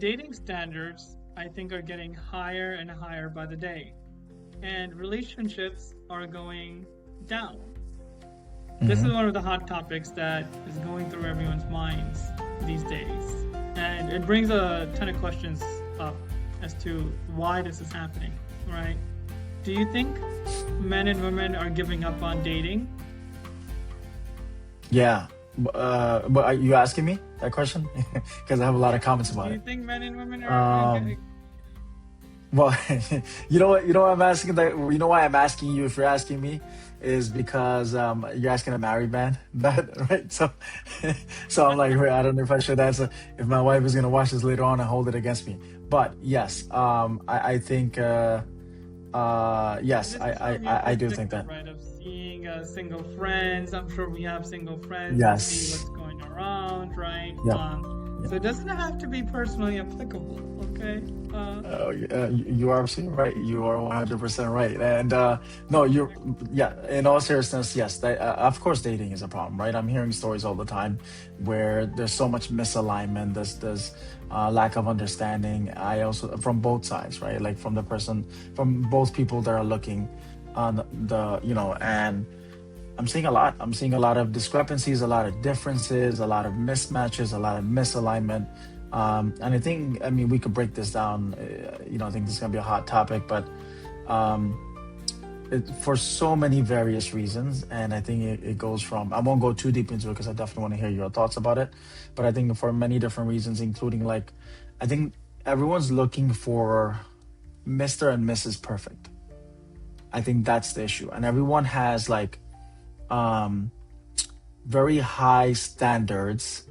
dating standards, I think, are getting higher and higher by the day, and relationships are going down. This is Hmm. one of the hot topics that is going through everyone's minds these days. And it brings a ton of questions up as to why this is happening, right? Do you think men and women are giving up on dating? Yeah. But are you asking me that question? Because I have a lot of comments Do about you it. think men and women are Um, well, you know what I'm asking that you know why I'm asking you if you're asking me is because you're asking a married man that, right? So so I'm like, wait, I don't know if I should answer if my wife is gonna watch this later on and hold it against me. But yes, I think yes, this is from your I do think perspective, that. right? Of seeing single friends. I'm sure we have single friends and see Yes. what's going around, right? Yep. Yep. So it doesn't have to be personally applicable, okay? You are absolutely right. You are 100% right. And no, you're, yeah, in all seriousness, yes, of course, dating is a problem, right? I'm hearing stories all the time where there's so much misalignment, there's lack of understanding. I also, from both sides, right? Like from the person, from both people that are looking on and I'm seeing a lot. I'm seeing a lot of discrepancies, a lot of differences, a lot of mismatches, a lot of misalignment. And I think, I mean, we could break this down. I think this is going to be a hot topic, but um, for so many various reasons. And I think it goes from, I won't go too deep into it because I definitely want to hear your thoughts about it. But I think for many different reasons, including like, I think everyone's looking for Mr. and Mrs. Perfect. I think that's the issue. And everyone has like, um, very high standards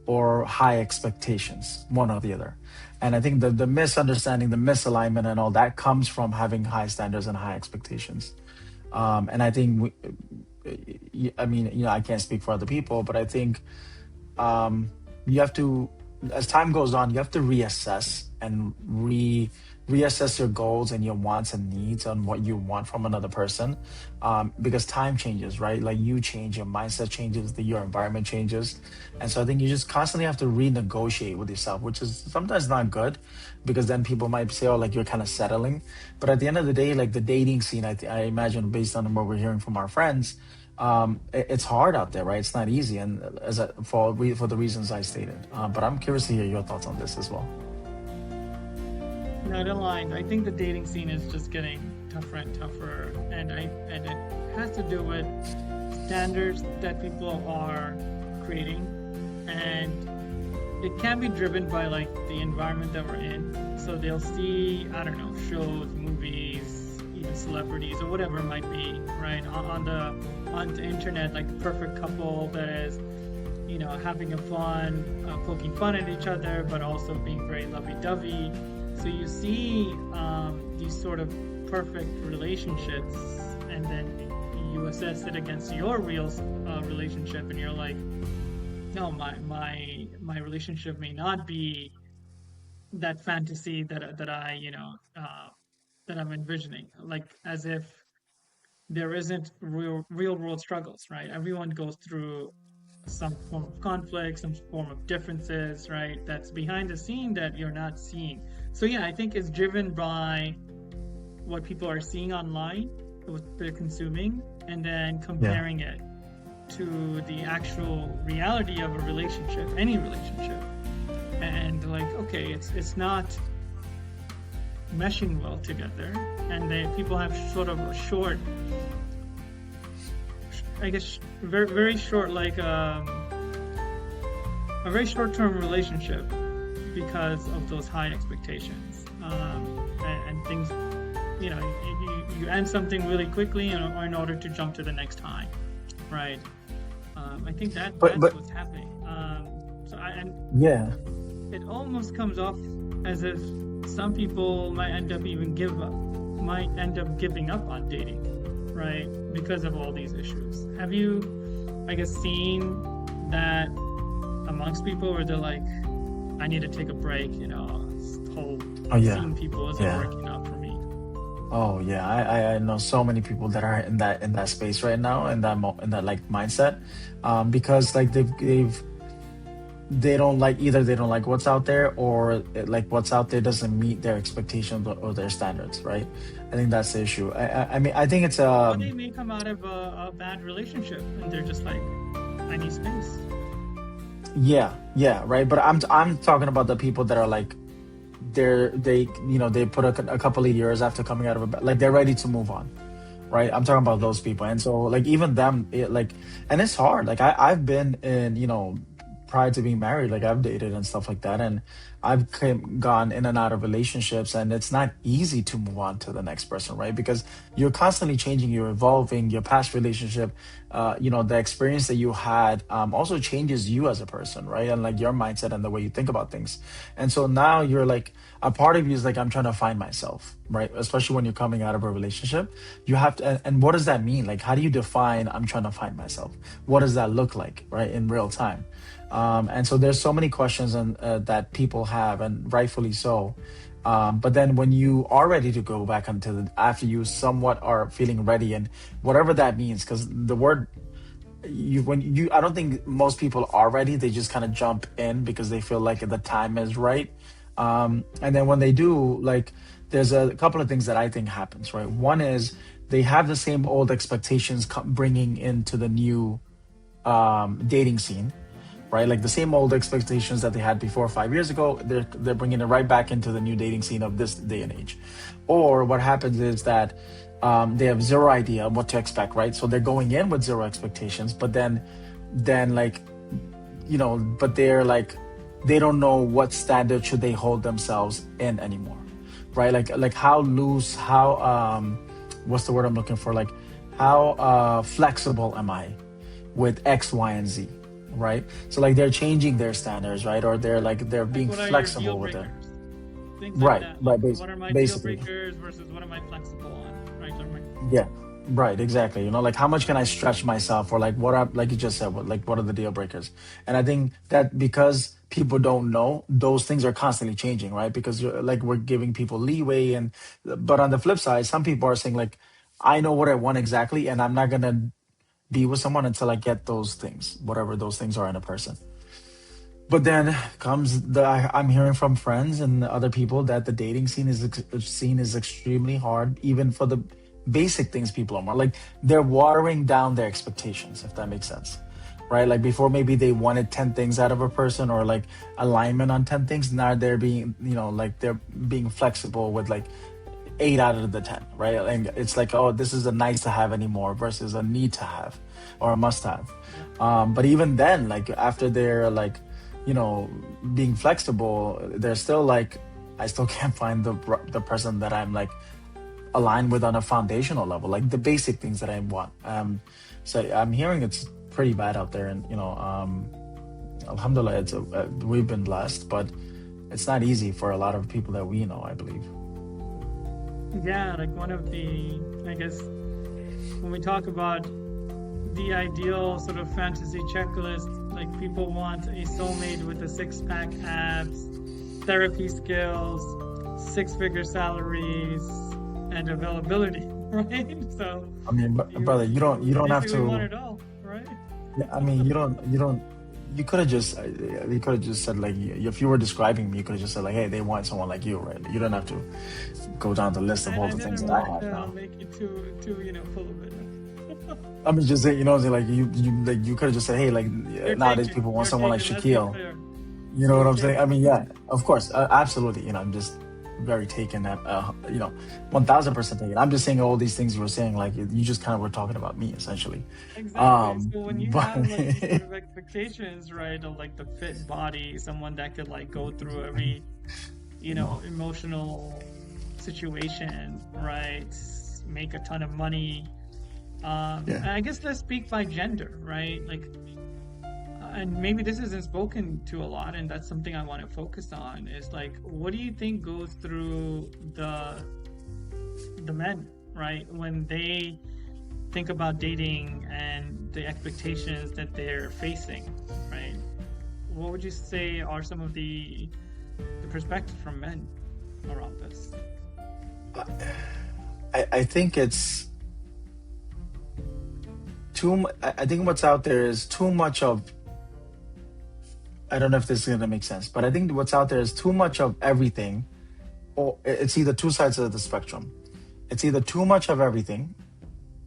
or high expectations, one or the other. And I think the misunderstanding, the misalignment, and all that comes from having high standards and high expectations. And I think, I mean, I can't speak for other people, but I think um, you have to, as time goes on, you have to reassess and reassess your goals and your wants and needs on what you want from another person, because time changes, right? Like you change, your mindset changes, your environment changes, and so I think you just constantly have to renegotiate with yourself, which is sometimes not good, because then people might say, oh, like you're kind of settling. But at the end of the day, like the dating scene, I imagine based on what we're hearing from our friends, it's hard out there, right? It's not easy, and for the reasons I stated. But I'm curious to hear your thoughts on this as well. Not aligned. I think the dating scene is just getting tougher and tougher, and it has to do with standards that people are creating, and it can be driven by like the environment that we're in. So they'll see, I don't know, shows, movies, even celebrities or whatever it might be, right? On the internet, like the perfect couple that is, having a fun, poking fun at each other, but also being very lovey-dovey. So you see these sort of perfect relationships, and then you assess it against your real relationship, and you're like, no, my relationship may not be that fantasy that I that I'm envisioning. Like as if there isn't real world struggles, right? Everyone goes through some form of conflict, some form of differences, right? That's behind the scene that you're not seeing. So yeah, I think it's driven by what people are seeing online, what they're consuming, and then Yeah. comparing it to the actual reality of a relationship, any relationship. And like, okay, it's not meshing well together, and people have sort of a short, I guess, very very short, like a very short-term relationship because of those high expectations, and things. You end something really quickly in order to jump to the next high, right? I think that's But what's happening. And yeah. it almost comes off as if some people might end up giving up on dating, right? Because of all these issues. Have you, I guess, seen that amongst people where they're like, I need to take a break, this whole Oh yeah. seeing people isn't Yeah. working out for me. Oh yeah. I know so many people that are in that space right now, in that like mindset, because like they don't like, either they don't like what's out there, or like what's out there doesn't meet their expectations or their standards, right? I think that's the issue. I mean, I think it's Or they may come out of a bad relationship and they're just like, I need space. yeah, yeah, right. But I'm talking about the people that are like, they they put a couple of years after coming out of like they're ready to move on, right? I'm talking about those people. And so like even them, like, and it's hard. Like I've been in, prior to being married, like I've dated and stuff like that, and gone in and out of relationships, and it's not easy to move on to the next person, right? Because you're constantly changing, you're evolving. Your past relationship, the experience that you had, also changes you as a person, right? And like your mindset and the way you think about things. And so now you're like, a part of you is like, I'm trying to find myself, right? Especially when you're coming out of a relationship, you have to, and what does that mean? Like, how do you define I'm trying to find myself? What does that look like, right, in real time? And so there's so many questions and that people have, and rightfully so. But then when you are ready to go back into after you somewhat are feeling ready, and whatever that means, because the word, I don't think most people are ready. They just kind of jump in because they feel like the time is right. And then when they do, like, there's a couple of things that I think happens, right? One is they have the same old expectations bringing into the new dating scene, right? Like the same old expectations that they had before 5 years ago, they're bringing it right back into the new dating scene of this day and age. Or what happens is that they have zero idea what to expect, right? So they're going in with zero expectations, but then like, but they're like, they don't know what standard should they hold themselves in anymore, right? Like how loose, how what's the word I'm looking for? Like how flexible am I with X, Y, and Z, right? So like they're changing their standards, right? Or they're Like, being what are your deal flexible with it. breakers? Things like Right, that. Like, right, what are my deal basically. breakers versus what am I flexible on? Right? Yeah, right, exactly. Like how much can I stretch myself, or like what are, like you just said, what are the deal breakers? And I think that because people don't know, those things are constantly changing, right? Because like we're giving people leeway, and but on the flip side, some people are saying like, I know what I want exactly, and I'm not gonna be with someone until I get those things, whatever those things are in a person. But then comes I'm hearing from friends and other people that the dating scene is extremely hard, even for the basic things people are more like, they're watering down their expectations, if that makes sense, right? Like before, maybe they wanted 10 things out of a person, or like alignment on 10 things. Now they're being, like they're being flexible with like 8 out of the 10, right? And it's like, oh, this is a nice to have anymore versus a need to have or a must have. Yeah. But even then, like after they're like, you know, being flexible, they're still like, I still can't find the person that I'm like aligned with on a foundational level, like the basic things that I want. So I'm hearing it's pretty bad out there, and alhamdulillah, we've been blessed, but it's not easy for a lot of people that we know, I believe. Yeah, like one of the, I guess, when we talk about the ideal sort of fantasy checklist, like people want a soulmate with a six-pack abs, therapy skills, six-figure salaries, and availability, right? So I mean, brother, you don't have basically want to. it all, right? Yeah, I mean, you don't. You could have just said like, if you were describing me, you could have just said like, hey, they want someone like you, right? You don't have to go down the list of all I the didn't things that I want have to now. make it too full of it. I mean, just say, like you could have just said, hey, like nowadays people want You're someone like taken, let's be Shaquille. clear. You know what You're I'm saying? I taken. mean, yeah, of course, absolutely. I'm just very taken at, 1000% taken. I'm just saying all these things you were saying, like you just kind of were talking about me essentially. Exactly. So when you But have like these sort of expectations, right, of like the fit body, someone that could like go through every, emotional situation, right, make a ton of money. And yeah, I guess let's speak by gender, right? Like, and maybe this isn't spoken to a lot, and that's something I want to focus on. Is like, what do you think goes through the men, right, when they think about dating and the expectations that they're facing, right? What would you say are some of the perspectives from men around this? I think it's I think what's out there is too much of I don't know if this is gonna make sense, but I think what's out there is too much of everything, or it's either two sides of the spectrum. It's either too much of everything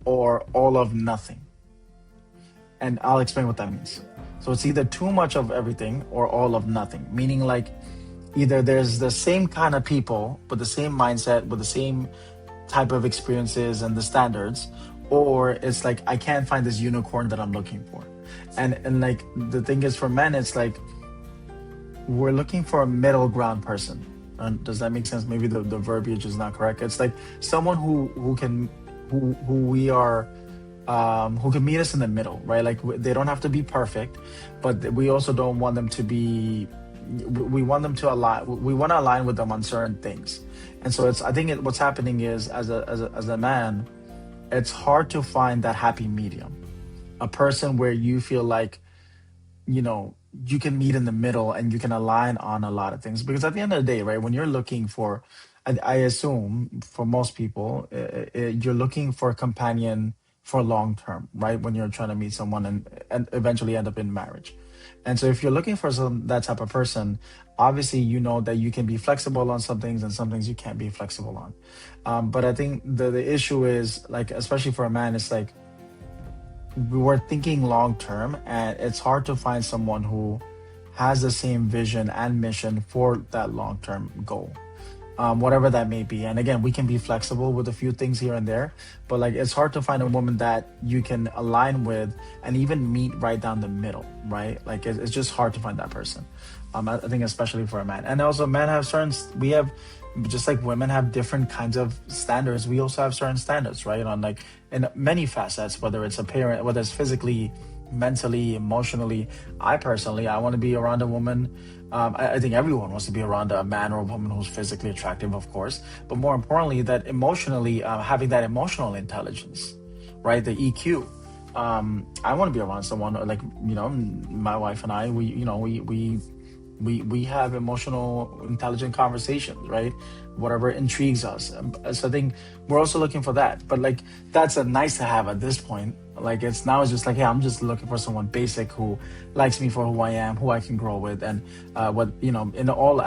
or all of nothing. And I'll explain what that means. So it's either too much of everything or all of nothing, meaning like either there's the same kind of people with the same mindset, with the same type of experiences and the standards, or it's like I can't find this unicorn that I'm looking for. And like the thing is for men, it's like we're looking for a middle ground person. Does that make sense? Maybe the verbiage is not correct. It's like someone who can who we are who can meet us in the middle, right? Like they don't have to be perfect, but we also don't want them to be. We want them to align. We want to align with them on certain things, and so it's. I think what's happening is as a man, it's hard to find that happy medium, a person where you feel like you know you can meet in the middle and you can align on a lot of things, because at the end of the day, right, when you're looking for, I assume for most people, you're looking for a companion for long term, right, when you're trying to meet someone and eventually end up in marriage. And so if you're looking for that type of person, obviously you know that you can be flexible on some things and some things you can't be flexible on. But I think the issue is, like, especially for a man, it's like we're thinking long term, and it's hard to find someone who has the same vision and mission for that long term goal, whatever that may be. And again, we can be flexible with a few things here and there, but like it's hard to find a woman that you can align with and even meet right down the middle, right? Like it's just hard to find that person. I think especially for a man, and also men have certain. We have, just like women have different kinds of standards. We also have certain standards, right? On like in many facets, whether it's a parent, whether it's physically, mentally, emotionally. I personally, I want to be around a woman. I think everyone wants to be around a man or a woman who's physically attractive, of course, but more importantly, that emotionally, having that emotional intelligence, right? The EQ. I want to be around someone like, my wife and I. We have emotional, intelligent conversations, right? Whatever intrigues us. So I think we're also looking for that. But like that's a nice to have at this point. Like it's just like, hey, I'm just looking for someone basic who likes me for who I am, who I can grow with, and in all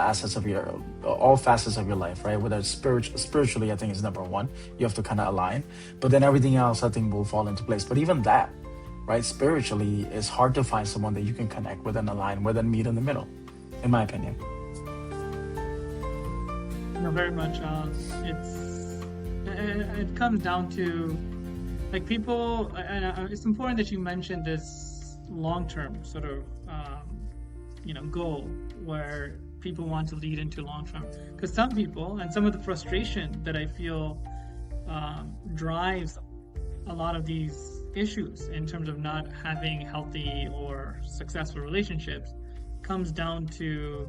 facets of your life, right? Whether it's spiritually, I think is number one. You have to kind of align, but then everything else, I think, will fall into place. But even that, right, spiritually, it's hard to find someone that you can connect with and align with and meet in the middle, in my opinion. No, very much. It comes down to like people, and it's important that you mentioned this long-term sort of goal where people want to lead into long-term, because some people and some of the frustration that I feel drives a lot of these issues in terms of not having healthy or successful relationships comes down to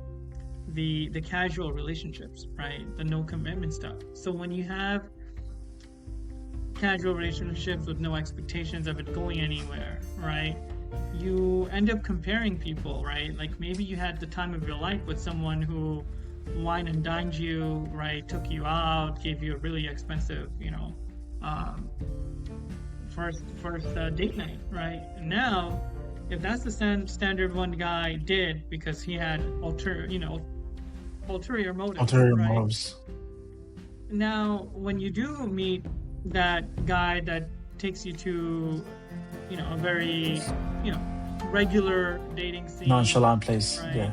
the casual relationships, right? The no commitment stuff. So when you have casual relationships with no expectations of it going anywhere, right, you end up comparing people, right? Like maybe you had the time of your life with someone who wine and dined you, right, took you out, gave you a really expensive first date night, right? And now if that's the standard one guy did because he had ulterior motives, Ulterior right? motives. Now when you do meet that guy that takes you to a very regular dating scene, Nonchalant place, right?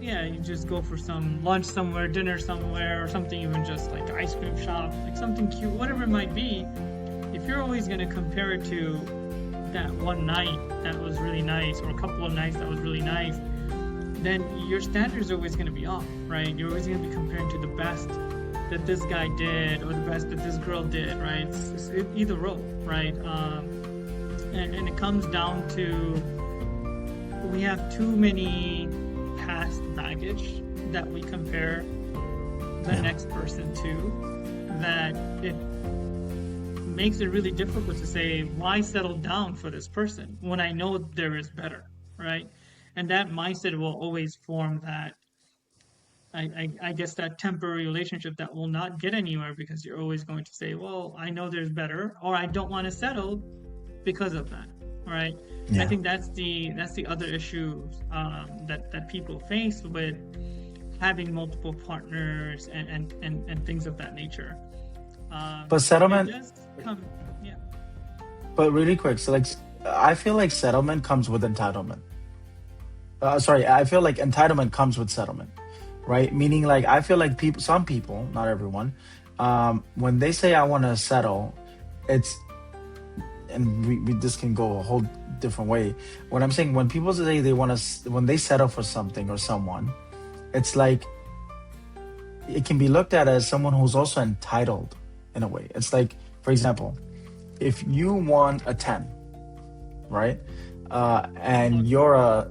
Yeah, you just go for some lunch somewhere, dinner somewhere, or something, even just like ice cream shop, like something cute, whatever it might be. If you're always going to compare it to that one night that was really nice, or a couple of nights that was really nice, then your standards are always going to be off, right? You're always going to be comparing to the best that this guy did or the best that this girl did, right? It's either or, right? And it comes down to we have too many past baggage that we compare the next person to, that it makes it really difficult to say, why settle down for this person when I know there is better, right? And that mindset will always form that, I guess, that temporary relationship that will not get anywhere, because you're always going to say, well, I know there's better, or I don't want to settle because of that. right? I Yeah. think that's the other issue that people face with having multiple partners and things of that nature. But It settlement, does come, yeah. but really quick, so like I feel like settlement comes with entitlement. Sorry, I feel like entitlement comes with settlement, right? Meaning, like, I feel like people, some people, not everyone, when they say I want to settle, it's, and we this can go a whole different way. What I'm saying, when people say they want to, when they settle for something or someone, it's like it can be looked at as someone who's also entitled in a way. It's like, for example, if you want a 10, right? And you're a,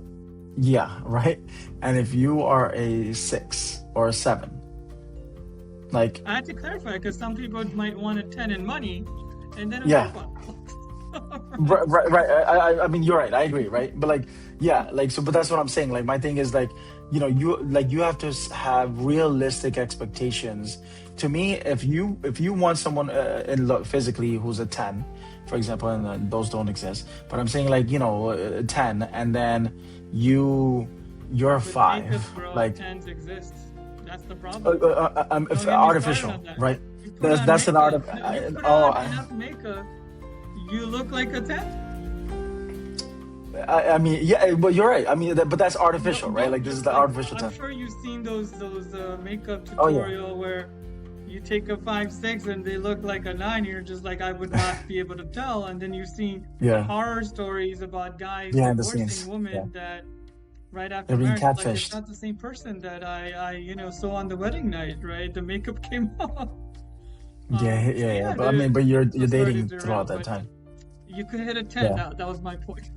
yeah, right? And if you are a 6 or a 7, like, I had to clarify because some people might want a 10 in money and then a yeah, robot. Right. right, right, right. I mean, you're right. I agree, right? But like, yeah, like, so, but that's what I'm saying. Like, my thing is like, you have to have realistic expectations. To me, if you want someone physically who's a 10, for example, and those don't exist, but I'm saying like, 10, and then you're a With makeup, 5, bro, like, 10s exist. That's the problem. Don't if get me started artificial, on that. right? You put That's on that's an art makeup. of You put oh. on enough makeup, you look like a 10. I mean, yeah, but you're right. I mean, but that's No, artificial, right? no, Like, this is the like artificial I'm time. sure you've seen those makeup Oh yeah, tutorial where you take a 5'6" and they look like a 9. You're just like, I would not be able to tell. And then you've seen yeah, horror stories about guys behind the divorcing scenes. Yeah, women that right after they're being marriage, like it's catfished. not the same person that I saw on the wedding night, right? The makeup came off. Yeah, So yeah, yeah. yeah, But I mean, but you're so sorry to dating throughout derail, that but time. you could hit a 10. Yeah. That was my point.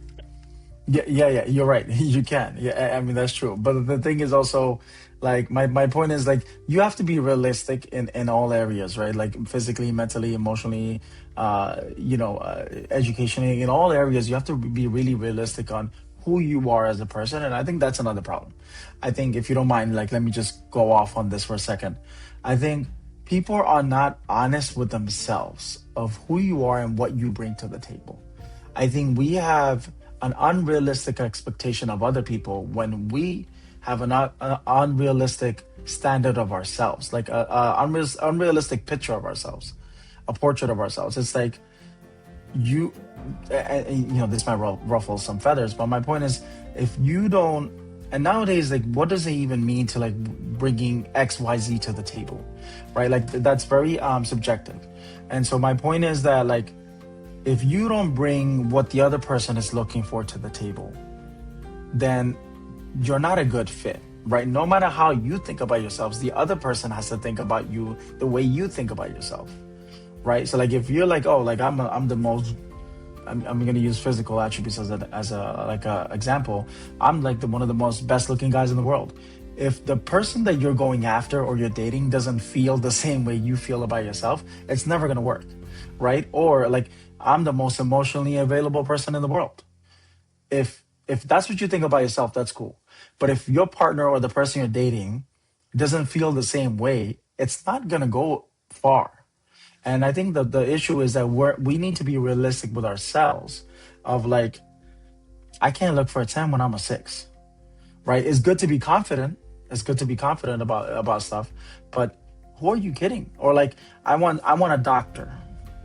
Yeah, yeah, yeah. You're right. You can. Yeah, I mean that's true. But the thing is also, like, my point is like you have to be realistic in all areas, right? Like physically, mentally, emotionally, educationally, in all areas, you have to be really realistic on who you are as a person. And I think that's another problem. I think if you don't mind, like, let me just go off on this for a second. I think people are not honest with themselves of who you are and what you bring to the table. I think we have an unrealistic expectation of other people when we have an unrealistic standard of ourselves, like a unrealistic picture of ourselves, a portrait of ourselves. It's like you, this might ruffle some feathers, but my point is, if you don't, and nowadays, like, what does it even mean to like bringing XYZ to the table, right? Like that's very subjective, and so my point is that like if you don't bring what the other person is looking for to the table, then you're not a good fit, right? No matter how you think about yourselves, the other person has to think about you the way you think about yourself, right? So like if you're like, oh, like I'm the most, I'm gonna use physical attributes as a example. I'm like one of the most best looking guys in the world. If the person that you're going after or you're dating doesn't feel the same way you feel about yourself, it's never gonna work, right? Or like I'm the most emotionally available person in the world. If that's what you think about yourself, that's cool. But if your partner or the person you're dating doesn't feel the same way, it's not gonna go far. And I think that the issue is that we need to be realistic with ourselves. Of like, I can't look for a 10 when I'm a 6, right? It's good to be confident. It's good to be confident about stuff, but who are you kidding? Or like, I want a doctor,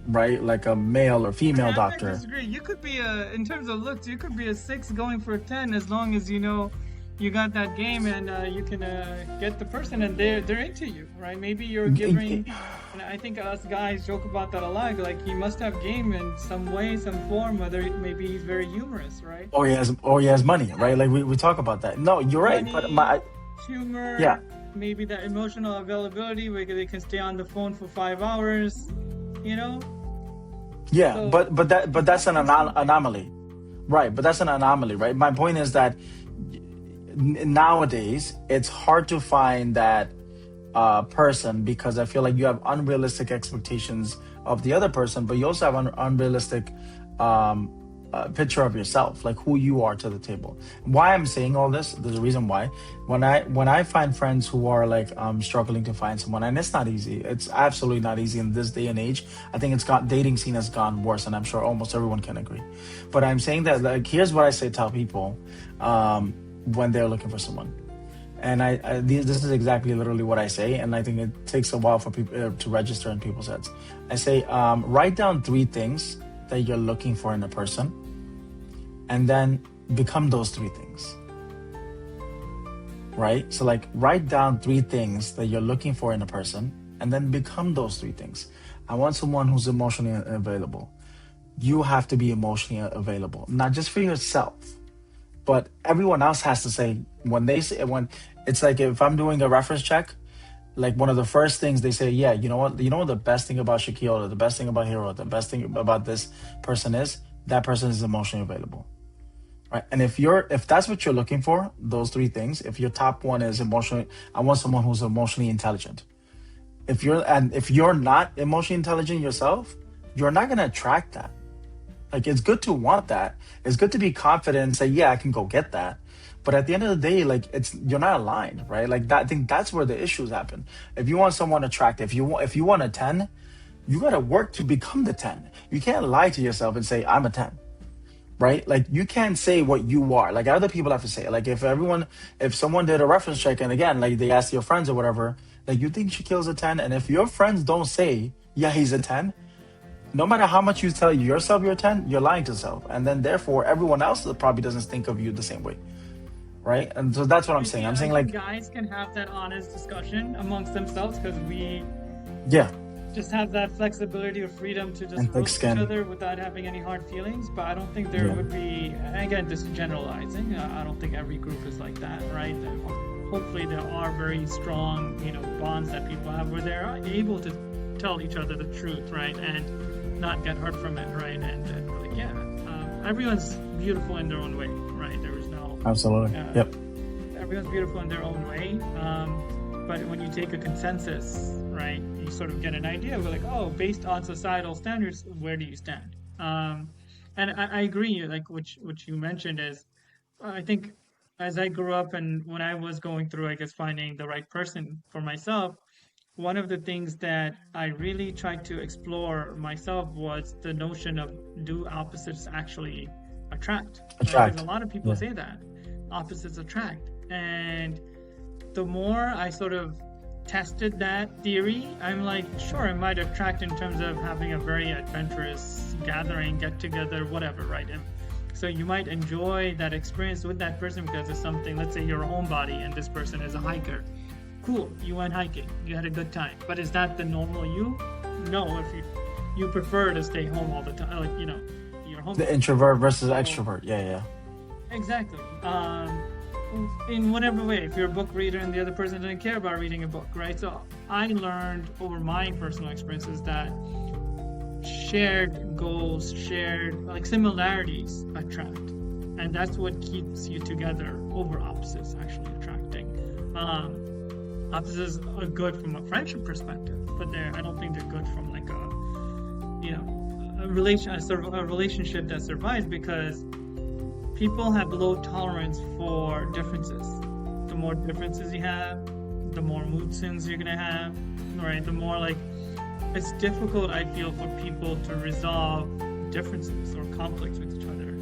right? Like a male or I mean, female I might doctor. disagree. You could be in terms of looks, you could be a 6 going for a 10 as long as you know you got that game and you can get the person and they're into you, right? Maybe you're giving, and I think us guys joke about that a lot. Like he must have game in some way, some form. Whether maybe he's very humorous, right? Or he has money, right? Like we talk about that. No, you're right. But Money, yeah, humor, maybe that emotional availability where they can stay on the phone for 5 hours, you know. yeah, So but that's that's an something. anomaly, right? But that's an anomaly, right? My point is that nowadays it's hard to find that person because I feel like you have unrealistic expectations of the other person, but you also have unrealistic um, picture of yourself, like who you are to the table. Why I'm saying all this, there's a reason why. When I find friends who are like struggling to find someone, and it's not easy. It's absolutely not easy in this day and age. I think it's got dating scene has gone worse, and I'm sure almost everyone can agree. But I'm saying that, like, here's what I say tell people when they're looking for someone. And this is exactly literally what I say, and I think it takes a while for people to register in people's heads. I say, write down 3 things that you're looking for in a person, and then become those 3 things. Right? So, like, write down 3 things that you're looking for in a person, and then become those 3 things. I want someone who's emotionally available. You have to be emotionally available, not just for yourself, but everyone else has to say, when it's like, if I'm doing a reference check, like, one of the first things they say, yeah, you know what the best thing about Shaquille, or the best thing about Hero, the best thing about this person is, that person is emotionally available. Right? And if that's what you're looking for, those 3 things, if your top one is emotionally, I want someone who's emotionally intelligent. If you're not emotionally intelligent yourself, you're not going to attract that. Like, it's good to want that. It's good to be confident and say, yeah, I can go get that. But at the end of the day, like, you're not aligned, right? Like, that, I think that's where the issues happen. If you want someone attractive, if you want a 10, you got to work to become the 10. You can't lie to yourself and say, I'm a 10. Right? Like, you can't say what you are. Like, other people have to say it. Like, if someone did a reference check, and again, like, they ask your friends or whatever, like, you think Shaquille's a 10? And if your friends don't say, yeah, he's a 10, no matter how much you tell yourself you're a 10, you're lying to yourself. And then therefore everyone else probably doesn't think of you the same way. Right? And so that's what I'm saying. I'm saying, like, guys can have that honest discussion amongst themselves, because we yeah, just have that flexibility or freedom to just and thick roast each skin. other without having any hard feelings. But I don't think there Yeah. would be, again, just generalizing, I don't think every group is like that, right? Hopefully there are very strong, bonds that people have where they're able to tell each other the truth, right? And not get hurt from it, right? And like, yeah, everyone's beautiful in their own way, right? There is no Absolutely. Yep. everyone's beautiful in their own way. But when you take a consensus, right, you sort of get an idea of, like, oh, based on societal standards, where do you stand? And I agree, like, which you mentioned is, I think as I grew up and when I was going through, I guess, finding the right person for myself, one of the things that I really tried to explore myself was the notion of, do opposites actually attract? Right? Because a Attract. lot of people Yeah. say that opposites attract. And the more I sort of tested that theory, I'm like, sure, it might attract in terms of having a very adventurous gathering, get together, whatever, right? And so you might enjoy that experience with that person because of something. Let's say you're a homebody and this person is a hiker. Cool, you went hiking, you had a good time. But is that the normal you? No, if you prefer to stay home all the time, like, you're home. The introvert versus extrovert. Yeah. Exactly. In whatever way, if you're a book reader and the other person doesn't care about reading a book, right? So I learned over my personal experiences that shared goals, shared, like, similarities attract. And that's what keeps you together over opposites actually attracting. Opposites are good from a friendship perspective, but I don't think they're good from, like, a relationship that survives, because people have low tolerance for differences. The more differences you have, the more mood swings you're gonna have, right? The more, like, it's difficult, I feel, for people to resolve differences or conflicts with each other.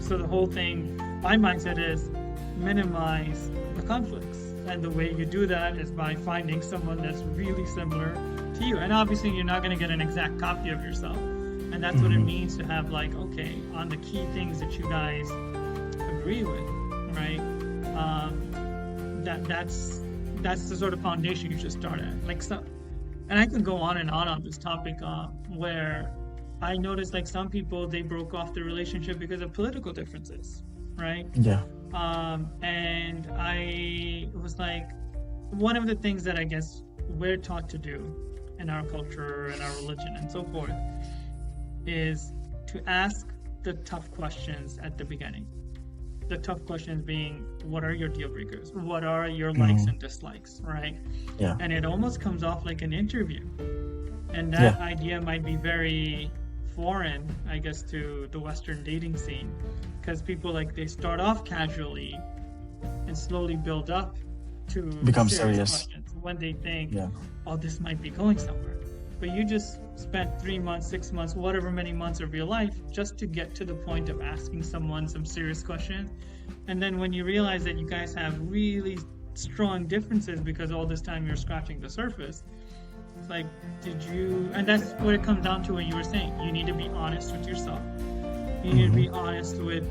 So the whole thing, my mindset is minimize the conflicts. And the way you do that is by finding someone that's really similar to you. And obviously you're not going to get an exact copy of yourself. And that's what it means to have, like, okay, on the key things that you guys agree with, right? That's the sort of foundation you should start at. Like, and I could go on and on this topic, where I noticed, like, some people, they broke off the relationship because of political differences, right? Yeah. And I was like, one of the things that I guess we're taught to do in our culture and our religion and so forth is to ask the tough questions at the beginning. The tough questions being, what are your deal breakers? What are your likes and dislikes, right? Yeah. And it almost comes off like an interview. And that idea might be very foreign, I guess, to the Western dating scene, because people like they start off casually and slowly build up to the Become serious serious. questions when they think, Yeah. oh, this might be going somewhere. But you just spent 3 months, 6 months, whatever many months of your life just to get to the point of asking someone some serious questions. And then when you realize that you guys have really strong differences because all this time you're scratching the surface, it's like, and that's what it comes down to when you were saying, you need to be honest with yourself. You need to be honest with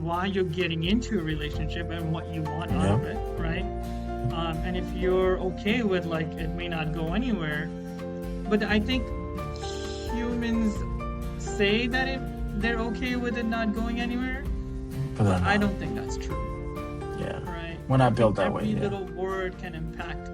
why you're getting into a relationship and what you want out of it, right? And if you're okay with like it may not go anywhere, but I think humans say that they're okay with it not going anywhere, But but I don't think that's true, Yeah. right? We're not built that way. Every Yeah. little word can impact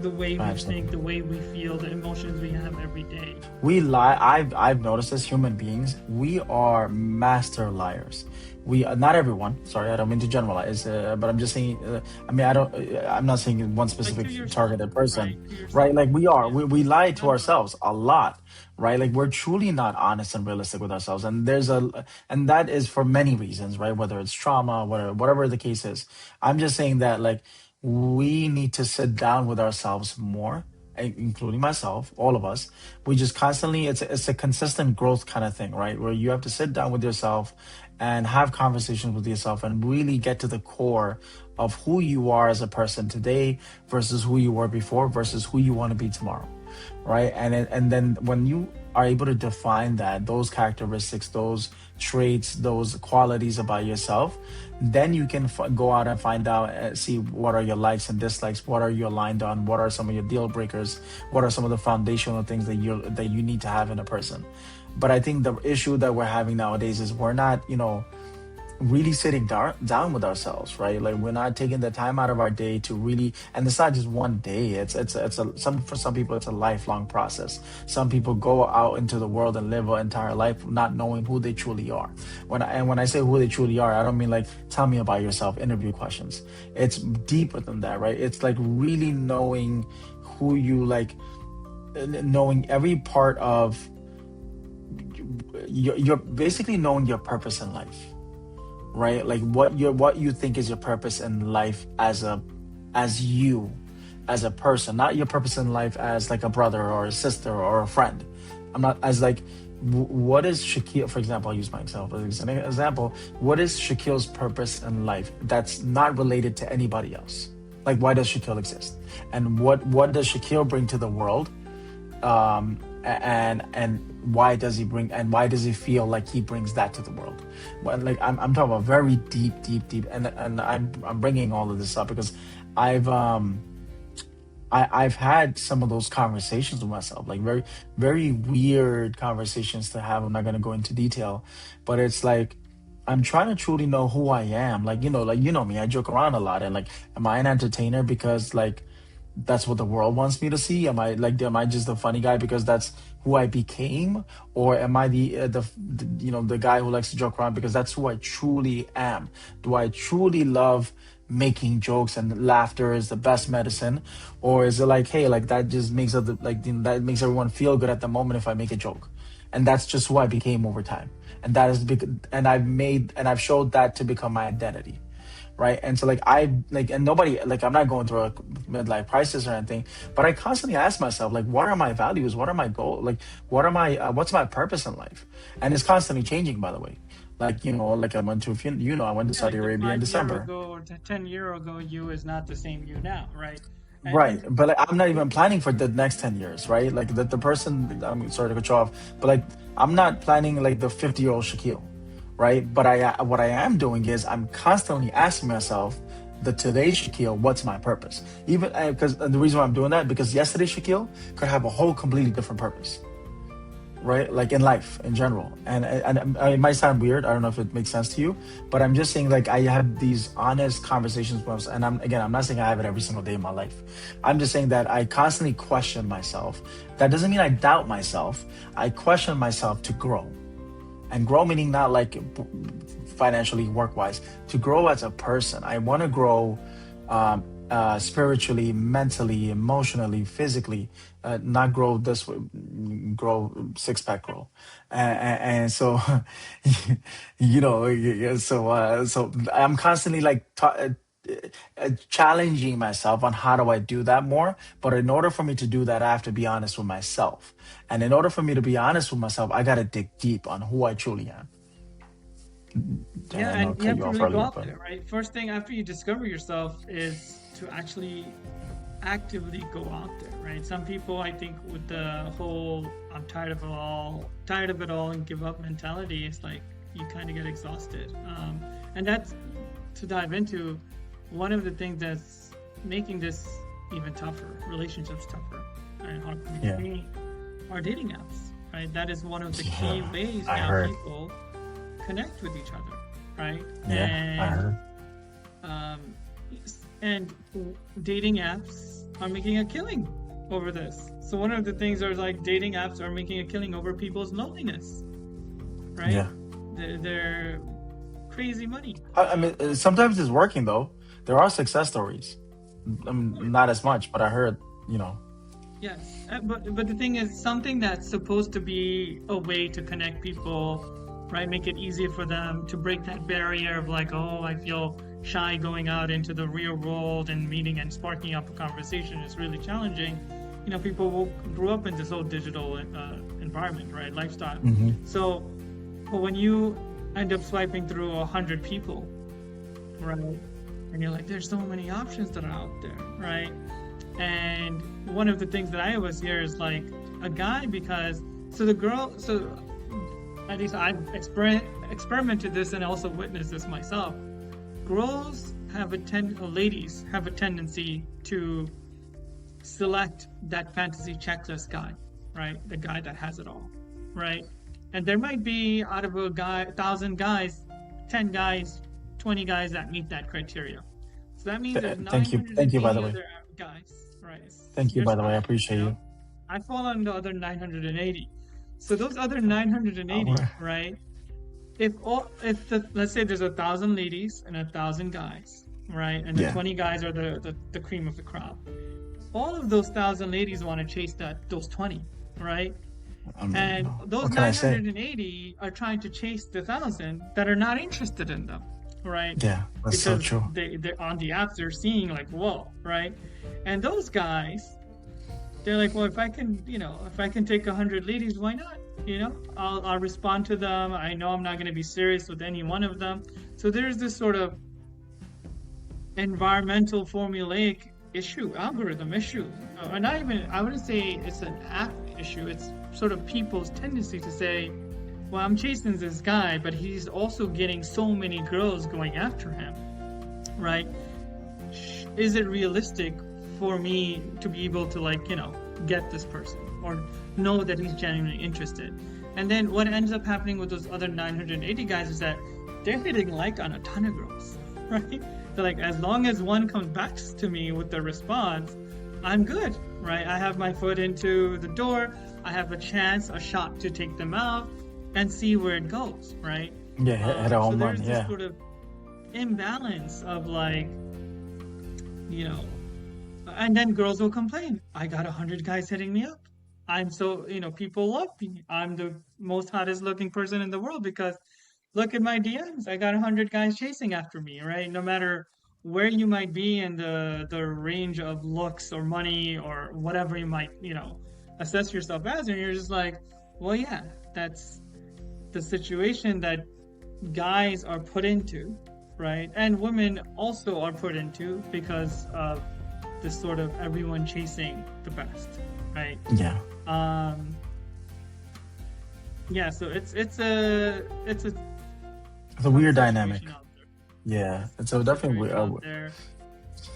the way we Absolutely. think, the way we feel, the emotions we have every day. We lie. I've noticed as human beings, we are master liars. We not everyone. Sorry, I don't mean to generalize, but I'm just saying. I mean, I don't. I'm not saying one Like specific to yourself, targeted person, right? To yourself. right? Like we are. Yeah. We lie to No, ourselves a lot, right? Like we're truly not honest and realistic with ourselves, and that is for many reasons, right? Whether it's trauma, whatever the case is. I'm just saying that like we need to sit down with ourselves more, including myself, all of us. We just constantly, it's a consistent growth kind of thing, right? Where you have to sit down with yourself and have conversations with yourself and really get to the core of who you are as a person today versus who you were before versus who you want to be tomorrow, right? And then when you are able to define that, those characteristics, those traits, those qualities about yourself, then you can go out and find out, see what are your likes and dislikes, what are you aligned on, what are some of your deal breakers, what are some of the foundational things that you need to have in a person. But I think the issue that we're having nowadays is we're not, really sitting down with ourselves, right? Like we're not taking the time out of our day to really, and it's not just one day. For some people it's a lifelong process. Some people go out into the world and live an entire life not knowing who they truly are. When I say who they truly are, I don't mean like tell me about yourself, interview questions. It's deeper than that, right? It's like really knowing who you like, knowing every part of you're basically knowing your purpose in life, right? Like what you think is your purpose in life as you as a person, not your purpose in life as like a brother or a sister or a friend. I'm not as like what is Shaquille, for example, I'll use myself as an example. What is Shaquille's purpose in life that's not related to anybody else? Like why does Shaquille exist? And what does Shaquille bring to the world? And why does he feel like he brings that to the world? But like I'm talking about very deep, and I'm bringing all of this up because I've had some of those conversations with myself, like very very weird conversations to have. I'm not going to go into detail, but it's like I'm trying to truly know who I am. Like me, I joke around a lot, and like, am I an entertainer because like that's what the world wants me to see? Am I just the funny guy because that's who I became, or am I the guy who likes to joke around because that's who I truly am? Do I truly love making jokes and laughter is the best medicine, or is it like, hey, like that just makes that makes everyone feel good at the moment if I make a joke, and that's just who I became over time, and that is and I've showed that to become my identity, right? And so like and nobody, like I'm not going through a midlife crisis or anything, but I constantly ask myself like, what are my values? What are my goals? Like what's my purpose in life? And it's constantly changing, by the way. Like like I went to I went to Yeah, Saudi like the Arabia in 5 year December. ago or 10 year ago you is not the same you now, right? Right, And but like, I'm not even planning for the next 10 years, right? Like the person, I'm sorry to cut you off, but like I'm not planning like the 50-year-old Shaquille, right? But what I am doing is I'm constantly asking myself, the today Shaquille, what's my purpose? Even because the reason why I'm doing that, because yesterday Shaquille could have a whole completely different purpose, right? Like in life in general. And it might sound weird. I don't know if it makes sense to you, but I'm just saying like I have these honest conversations with myself. And I'm not saying I have it every single day of my life. I'm just saying that I constantly question myself. That doesn't mean I doubt myself. I question myself to grow. And grow meaning not like financially, work wise, to grow as a person. I want to grow spiritually, mentally, emotionally, physically, not grow this way, grow six pack grow, and so, so I'm constantly like challenging myself on how do I do that more. But in order for me to do that, I have to be honest with myself, and in order for me to be honest with myself, I got to dig deep on who I truly am. And Yeah, I know I and you cut have you to off really go earlier, out but there, right? First thing after you discover yourself is to actually actively go out there, right? Some people, I think, with the whole "I'm tired of it all," and give up mentality, it's like you kind of get exhausted. And that's to dive into one of the things that's making this even tougher, relationships tougher, and hard for me to yeah, see, are dating apps, right? That is one of the key yeah, ways I now heard, people connect with each other, right? yeah, I And heard, um, and dating apps are making a killing over this. So one of the things are like dating apps are making a killing over people's loneliness, right? yeah. They're crazy money. I mean, sometimes it's working though. There are success stories. Not as much, but I heard, you know, Yes, but the thing is, something that's supposed to be a way to connect people, right? Make it easier for them to break that barrier of like, oh, I feel shy going out into the real world and meeting and sparking up a conversation is really challenging. You know, people will grew up in this whole digital environment, right? Lifestyle. hmm So, but when you end up swiping through 100 people, right? And you're like, there's so many options that are out there, right? And one of the things that I always hear is like a guy, because so at least I've experimented this and also witnessed this myself. Girls have ladies have a tendency to select that fantasy checklist guy, right? The guy that has it all, right? And there might be out of 1,000 guys, 10 guys, 20 guys that meet that criteria. So that means there's thank you, by the 980 way. other guys, right? Thank you, You're by the way. I spot on, appreciate you. I fall on the other 980. So those other Oh, 980, right? If let's say there's 1,000 ladies and 1,000 guys, right? And the yeah. 20 guys are the cream of the crop. All of those 1,000 ladies want to chase those 20, right? I mean, And those what can I say? 980 are trying to chase the 1,000 that are not interested in them, right? Yeah, that's so Because true. they're on the apps, they're seeing like, whoa, right? And those guys, they're like, well, if I can take 100 ladies, why not? I'll respond to them. I know I'm not going to be serious with any one of them. So there's this sort of environmental formulaic algorithm issue. And I wouldn't say it's an app issue. It's sort of people's tendency to say, well, I'm chasing this guy, but he's also getting so many girls going after him, right? Is it realistic for me to be able to get this person or know that he's genuinely interested? And then what ends up happening with those other 980 guys is that they're hitting like on a ton of girls, right? They're like, as long as one comes back to me with the response, I'm good, right? I have my foot into the door. I have a shot to take them out and see where it goes, right? Yeah, hit a So home run. there's this Yeah. sort of imbalance of you know, and then girls will complain. I got 100 guys hitting me up. I'm so, people love me. I'm the most hottest looking person in the world because look at my DMs. I got 100 guys chasing after me, right? No matter where you might be in the range of looks or money or whatever you might, assess yourself as, and you're just like, well, yeah, that's the situation that guys are put into, right? And women also are put into because of this sort of everyone chasing the best, right? Yeah. Yeah, so it's a It's a tough weird dynamic. situation out there. Yeah. It's a It's a tough definitely situation weird. out there.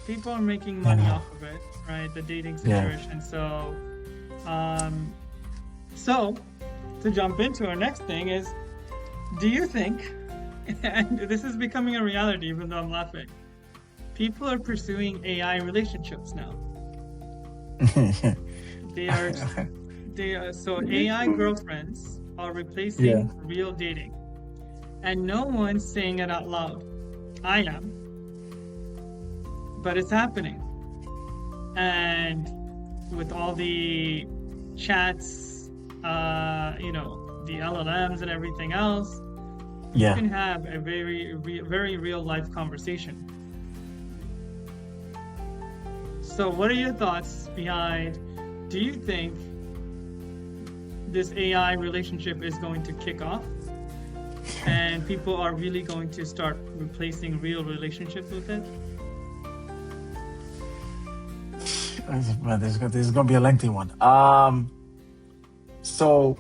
People are making money Yeah. off of it, right? The dating Yeah. situation. Um, so to jump into our next thing is, do you think, and this is becoming a reality, even though I'm laughing, people are pursuing AI relationships now. They are, so AI girlfriends are replacing yeah. real dating, and no one's saying it out loud. I am. but it's happening. And with all the chats, the LLMs and everything else, you Yeah. can have a very real life conversation. So what are your thoughts behind, do you think this AI relationship is going to kick off and people are really going to start replacing real relationships with it? Man, this is gonna be a lengthy one. So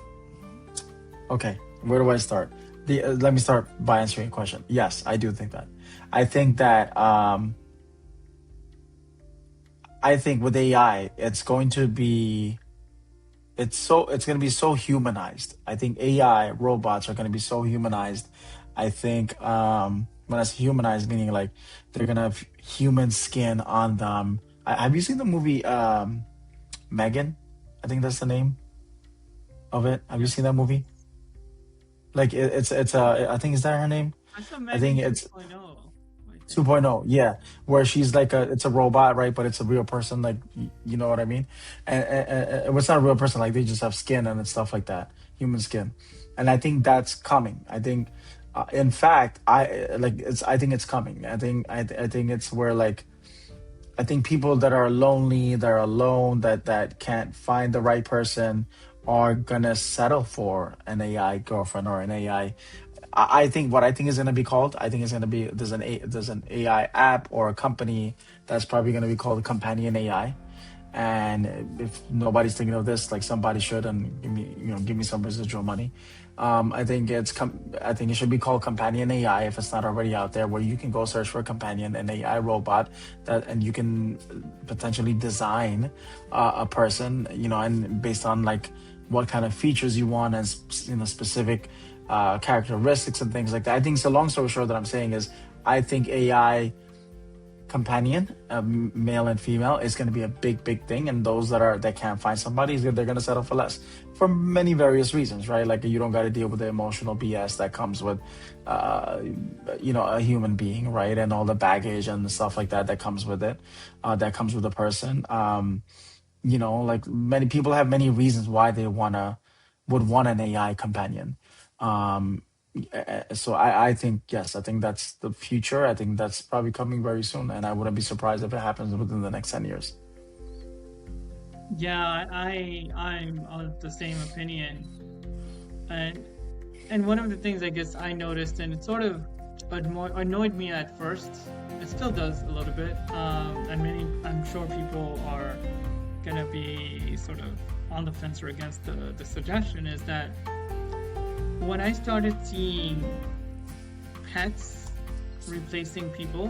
okay, where do I start? Let me start by answering a question. Yes, I do think that. I think that I think with AI, it's going to be so humanized. I think AI robots are going to be so humanized. I think when I say humanized, meaning like they're going to have human skin on them. Have you seen the movie Megan? I think that's the name of it. Have you Yes. seen that movie? Like it's I think, is that her name? I saw I Megan think it's 2.0, I think. 2.0, yeah, where she's like it's a robot, right? But it's a real person, like you know what I mean? And it's not a real person, like they just have skin and stuff like that, human skin. And I think that's coming. I think, in fact, I think it's coming. I think it's where like I think people that are lonely, that are alone, that can't find the right person, are gonna settle for an AI girlfriend or an AI. I think what I think is going to be called. I think it's going to be there's an AI app or a company that's probably going to be called Companion AI. And if nobody's thinking of this, like somebody should, and give me some residual money. I think it should be called Companion AI if it's not already out there, where you can go search for a companion, an AI robot and you can potentially design a person, and based on like what kind of features you want and specific characteristics and things like that. I think, so long story short, that I'm saying is I think AI companion, male and female, is going to be a big thing, and those that can't find somebody, they're going to settle for less for many various reasons, right? Like you don't got to deal with the emotional BS that comes with uh a human being, right? And all the baggage and the stuff like that comes with it, that comes with a person. Like many people have many reasons why they would want an AI companion. Um, so I think, yes, I think that's the future. I think that's probably coming very soon, and I wouldn't be surprised if it happens within the next 10 years. Yeah, I'm of the same opinion. And one of the things I guess I noticed, and it sort of annoyed me at first, it still does a little bit. And I'm sure people are gonna be sort of on the fence or against the suggestion, is that when I started seeing pets replacing people,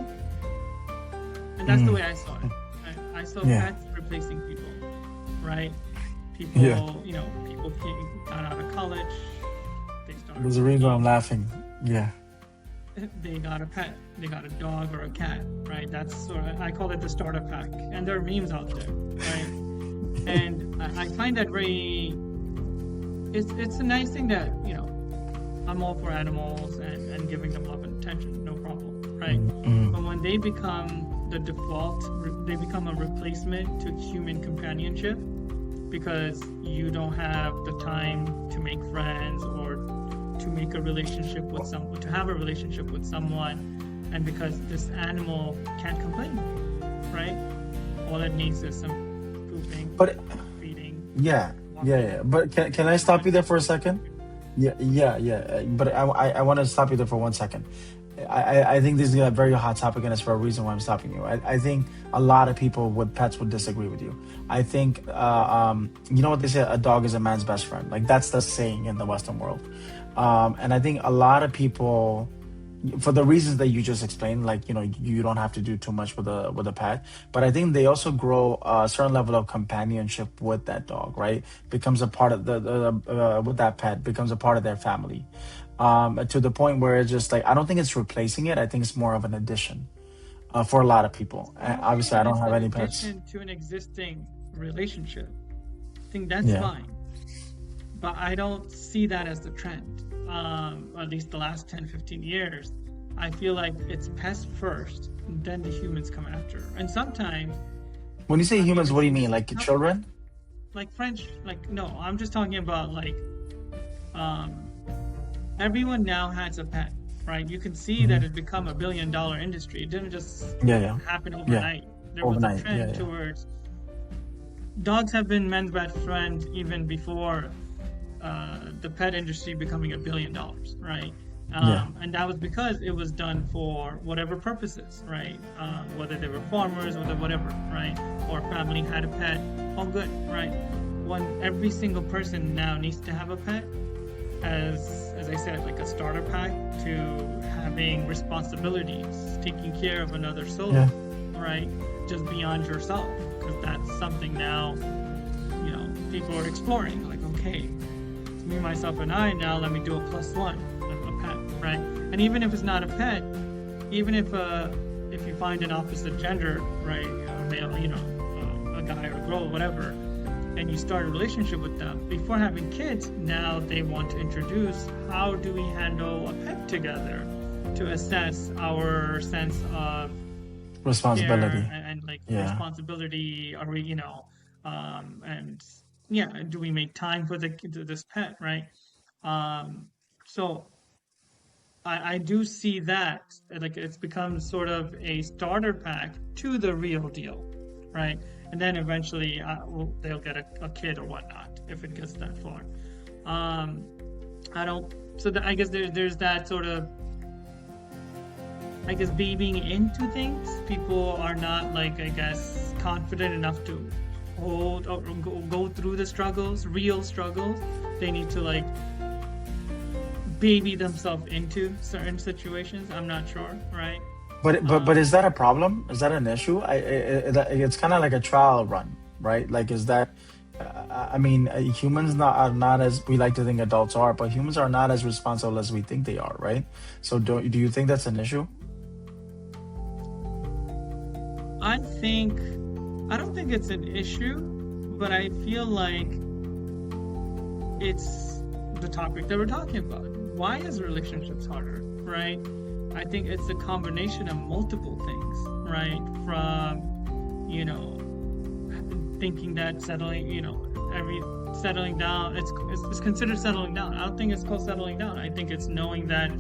and that's the Mm, way I saw it. I saw yeah, pets replacing people, right? yeah. People got out of college, they started There's a reason working, I'm laughing. Yeah. they got a pet, they got a dog or a cat, right? That's sort of, I call it the starter pack, and there are memes out there, right? And I find that very, it's a nice thing that, I'm all for animals and giving them love and attention, no problem, right? Mm, But when they become the default, they become a replacement to human companionship because you don't have the time to make friends or to make a relationship with someone, to have a relationship with someone, and because this animal can't complain, right? All it needs is some pooping, but feeding, yeah, yeah, walking, yeah. But can I stop you there for a second? Yeah, yeah, yeah. But I want to stop you there for 1 second. I think this is a very hot topic, and it's for a reason why I'm stopping you. I think a lot of people with pets would disagree with you. I think, you know what they say, a dog is a man's best friend. Like that's the saying in the Western world. And I think a lot of people, for the reasons that you just explained, like you don't have to do too much with a pet, but I think they also grow a certain level of companionship with that dog, right? Becomes a part of with that pet, becomes a part of their family, to the point where it's just like I don't think it's replacing it. I think it's more of an addition, for a lot of people. as long Obviously, I as don't it's have an any pets. addition to an existing relationship, I think that's Yeah. fine. But I don't see that as the trend. At least the last 10, 15 years. I feel like it's pets first, then the humans come after. And sometimes, When you say I've humans, even what do you seen mean? this in Like couples, children? like French, like no, I'm just talking about like um, everyone now has a pet, right? You can see that Hmm. it's become a billion-dollar industry. It didn't just Yeah, yeah, happen yeah. overnight. There was a Overnight. Yeah, trend yeah, towards dogs have been men's best friend even before the pet industry becoming $1 billion, right? yeah, And that was because it was done for whatever purposes, right? Whether they were farmers, whether whatever, right? Or family had a pet, all good, right? When every single person now needs to have a pet, as I said, like a starter pack to having responsibilities, taking care of another soul, yeah. right? Just beyond yourself, because that's something now, people are exploring. Like, okay, it's me, myself, and I. Now let me do a plus one, a pet, right? And even if it's not a pet, even if you find an opposite gender, right, a male, a guy or a girl, whatever, and you start a relationship with them, before having kids, now they want to introduce how do we handle a pet together to assess our sense of care Responsibility. and like Yeah. responsibility. Are we, and yeah, do we make time for this pet, right? Um, so I do see that like it's become sort of a starter pack to the real deal, right? And then eventually they'll get a kid or whatnot if it gets that far. Um, I don't. So I guess there's that sort of, I guess, babying into things. People are not like, I guess, confident enough to hold or go through the struggles, real struggles. They need to like baby themselves into certain situations. I'm not sure, right? But is that a problem? Is that an issue? It's kind of like a trial run, right? Like, is that? I mean, humans are not as we like to think adults are, but humans are not as responsible as we think they are, right? So do you think that's an issue? I think I don't think it's an issue, but I feel like it's the topic that we're talking about. Why is relationships harder, right? I think it's a combination of multiple things, right? From, thinking that settling, every settling down, it's considered settling down. I don't think it's called settling down. I think it's knowing that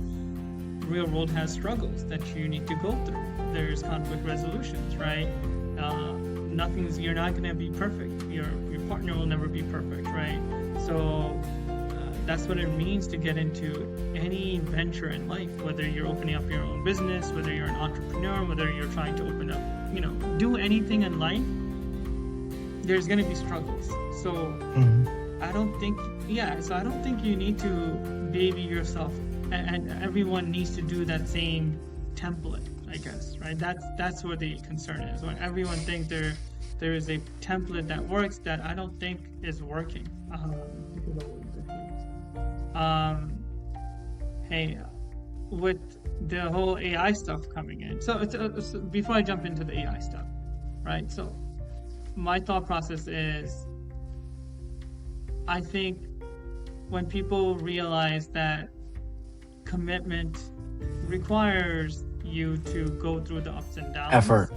real world has struggles that you need to go through. There's conflict resolutions, right? You're not going to be perfect. Your partner will never be perfect, right? So that's what it means to get into any venture in life, whether you're opening up your own business, whether you're an entrepreneur, whether you're trying to open up, do anything in life, there's going to be struggles. So Hmm. I don't think you need to baby yourself, and everyone needs to do that same template, I guess, right? That's where the concern is. When everyone thinks there is a template that works, that I don't think is working. Because of all these issues. Hey, with the whole AI stuff coming in. So before I jump into the AI stuff, right? So my thought process is, I think when people realize that commitment requires you to go through the ups and downs, Effort.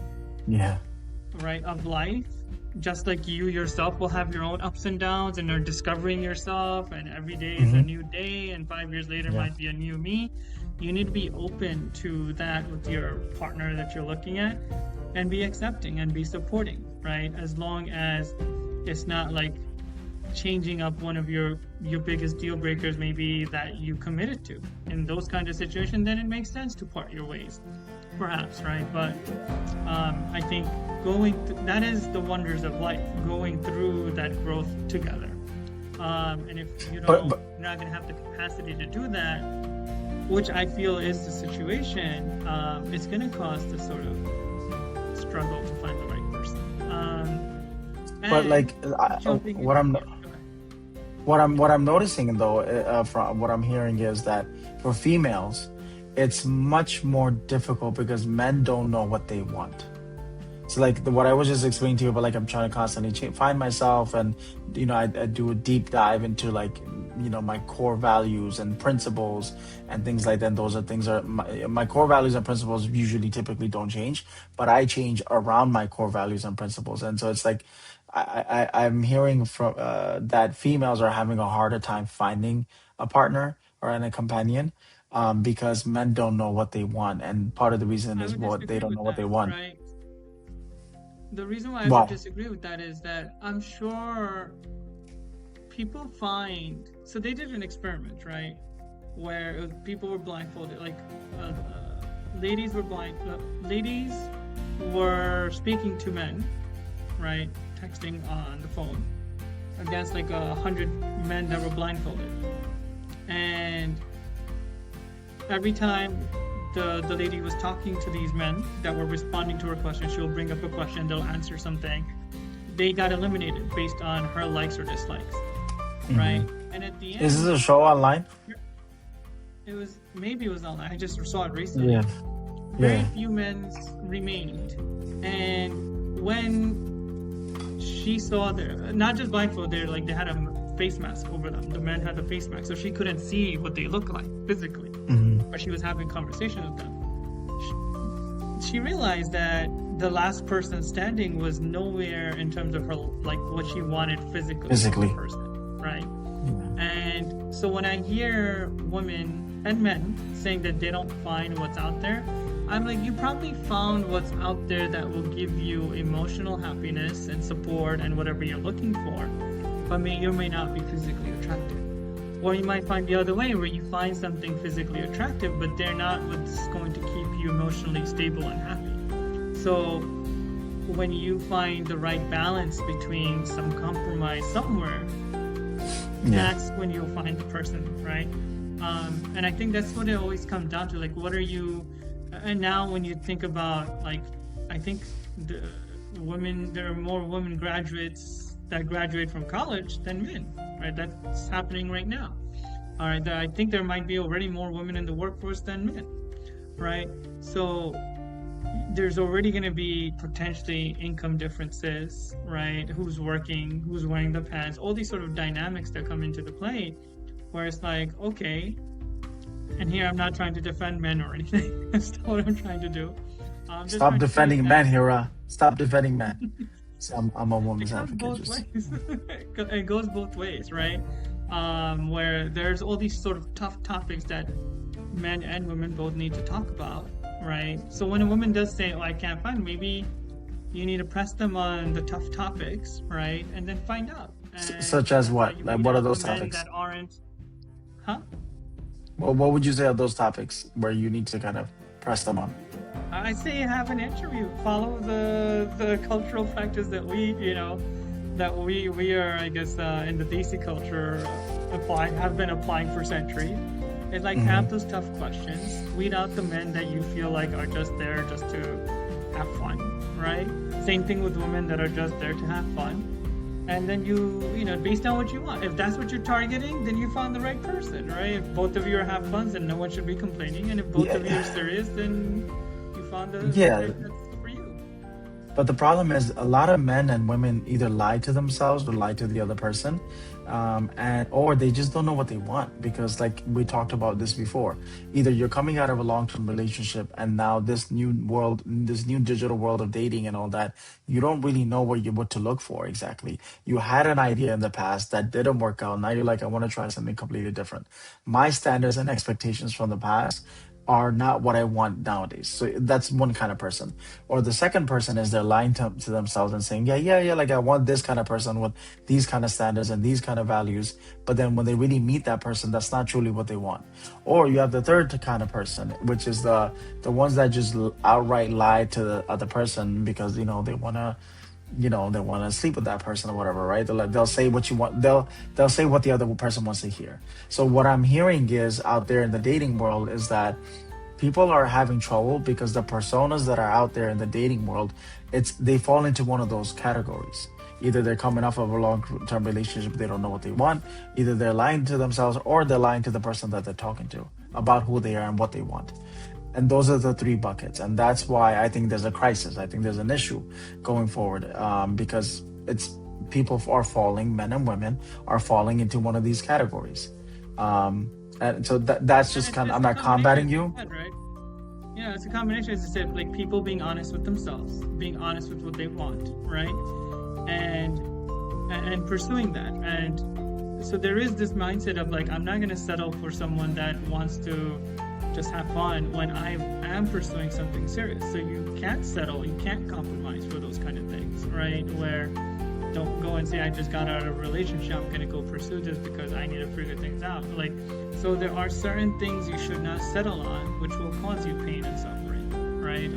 Yeah. right, of life, just like you yourself will have your own ups and downs and are discovering yourself, and every day is a Hmm. new day, and 5 years later Yeah. might be a new me. You need to be open to that with your partner that you're looking at, and be accepting and be supporting, right? As long as it's not like changing up one of your biggest deal breakers, maybe that you committed to. In those kind of situations, then it makes sense to part your ways, perhaps, right? But I think that is the wonders of life, going through that growth together. And if But you're not going to have the capacity to do that, which I feel is the situation, it's going to cause this sort of struggle to find the right person. but And like jumping what in, I'm yeah, go ahead. what I'm noticing though, from what I'm hearing is that for females, it's much more difficult because men don't know what they want. So like what I was just explaining to you, but like I'm trying to constantly find myself, and I do a deep dive into like my core values and principles and things like that. And those are things are my core values and principles usually typically don't change, but I change around my core values and principles. And so it's like I'm hearing from that females are having a harder time finding a partner or a companion, because men don't know what they want, and part of the reason I is would what they disagree don't with know what they that, want. right? The reason why I would Why? disagree with that is that I'm sure people find, so they did an experiment, right, where people were blindfolded, like ladies were speaking to men, right, texting on the phone, against like 100 men that were blindfolded. And every time the lady was talking to these men that were responding to her question, she'll bring up a question, they'll answer something, they got eliminated based on her likes or dislikes, Hmm. right? And at the Is end, this a show online? maybe it was online, I just saw it Yeah. recently. Very Yeah. few men remained. And when she saw not just blindfold, they had a face mask over them. The men had the face mask, so she couldn't see what they look like physically, Hmm. but she was having conversations with them. She realized that the last person standing was nowhere in terms of her, like what she wanted physically from the Physically. person, right? Yeah. And so when I hear women and men saying that they don't find what's out there, I'm like, you probably found what's out there that will give you emotional happiness and support and whatever you're looking for, but you may not be physically attractive. Or you might find the other way, where you find something physically attractive, but they're not what's going to keep you emotionally stable and happy. So when you find the right balance between some compromise somewhere, Yeah. that's when you'll find the person, right? And I think that's what it always comes down to. Like, what are you? And now, when you think about, like, I think the there are more women graduates that graduate from college than men, right? That's happening right now. All right, I think there might be already more women in the workforce than men, right? So there's already going to be potentially income differences, right? Who's working, who's wearing the pants, all these sort of dynamics that come into the play, where it's like, okay, and here I'm not trying to defend men or anything. That's not what I'm trying to do. I'm just Stop trying to say defending men, that Hira. Stop defending men. So I'm a it woman's goes advocate. both Just ways. It goes both ways, right? Where there's all these sort of tough topics that men and women both need to talk about, right? So when a woman does say, "Oh, I can't find," maybe you need to press them on the tough topics, right? And then find out. And such as what? you Like weed what are out the those men topics? that aren't, huh? Well, what would you say are those topics where you need to kind of press them on? I say have an interview. Follow the cultural practice that we are, I guess, in the Desi culture have been applying for centuries. It's like, Hmm. have those tough questions. Weed out the men that you feel like are just there just to have fun, right? Same thing with women that are just there to have fun. And then based on what you want. If that's what you're targeting, then you found the right person, right? If both of you are have fun, then no one should be complaining. And if both of you are Yeah. serious, then you found the Yeah. right that's for you. But the problem is, a lot of men and women either lie to themselves or lie to the other person, and or they just don't know what they want, because, like we talked about this before, either you're coming out of a long-term relationship, and now this new digital world of dating and all that, you don't really know what to look for exactly. You had an idea in the past that didn't work out. Now you're like, I want to try something completely different. My standards and expectations from the past are not what I want nowadays. So that's one kind of person. Or the second person is they're lying to themselves and saying, yeah, yeah, yeah, like I want this kind of person with these kind of standards and these kind of values. But then when they really meet that person, that's not truly what they want. Or you have the third kind of person, which is the ones that just outright lie to the other person because they wanna they want to sleep with that person or whatever, right? They'll say what you want. They'll say what the other person wants to hear. So what I'm hearing is out there in the dating world is that people are having trouble because the personas that are out there in the dating world, they fall into one of those categories. Either they're coming off of a long-term relationship, they don't know what they want. Either they're lying to themselves or they're lying to the person that they're talking to about who they are and what they want. And those are the three buckets, and that's why I think there's a crisis. I think there's an issue going forward, because it's people are falling, men and women are falling into one of these categories. And so that's And just kind of, it's I'm a not combination, combating as you you. said, right? Yeah, it's a combination, as you said, like people being honest with themselves, being honest with what they want, right? And pursuing that. And so there is this mindset of like, I'm not going to settle for someone that wants to just have fun when I am pursuing something serious. So you can't settle, you can't compromise for those kind of things, right? Where don't go and say, I just got out of a relationship, I'm going to go pursue this because I need to figure things out. Like, so there are certain things you should not settle on, which will cause you pain and suffering, right?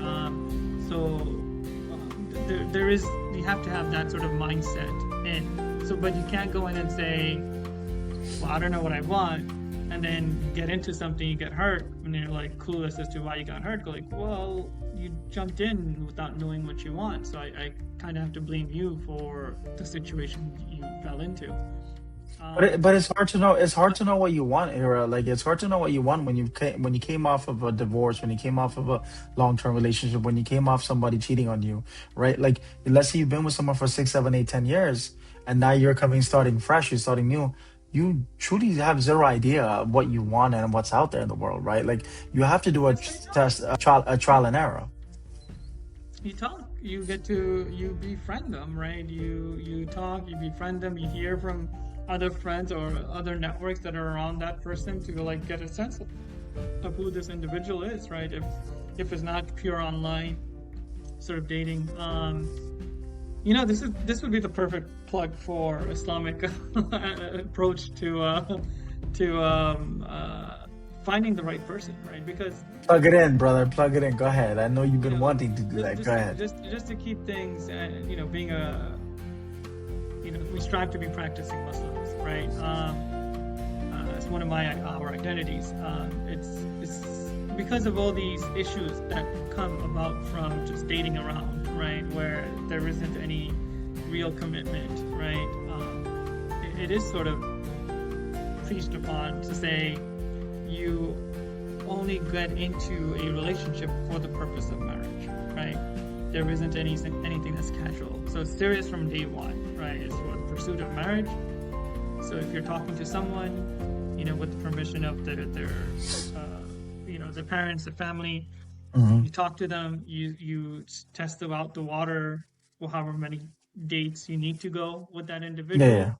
There is, you have to have that sort of mindset in. So, but you can't go in and say, well, I don't know what I want, and then get into something, you get hurt, and you're like clueless as to why you got hurt. Go like, well, you jumped in without knowing what you want, so I kind of have to blame you for the situation you fell into. But it's hard to know. It's hard to know what you want, Era. Like it's hard to know what you want when you came off of a divorce, when you came off of a long term relationship, when you came off somebody cheating on you, right? Like let's say you've been with someone for 6, 7, 8, 10 years, and now you're coming starting fresh, you're starting new. You truly have zero idea of what you want and what's out there in the world, right? Like you have to do a That's what you test, a trial and error. you talk, you get to, you befriend them, right? You talk, you befriend them, you hear from other friends or other networks that are around that person to like get a sense of who this individual is, right? If it's not pure online sort of dating. This would be the perfect plug for Islamic approach to finding the right person, right? Because Plug it in, brother. Plug it in. Go ahead. I know you've you been know wanting to do that. Go ahead. just to keep things, being we strive to be practicing Muslims, right? It's one of our identities. It's because of all these issues that come about from just dating around, right? Where there isn't any real commitment, right? It is sort of preached upon to say you only get into a relationship for the purpose of marriage, right? There isn't anything that's casual. So it's serious from day one, right? It's for the pursuit of marriage. So if you're talking to someone, with the permission of their parents, the family, Hmm. you talk to them, you test out the water, or however many dates you need to go with that Yeah, individual. yeah,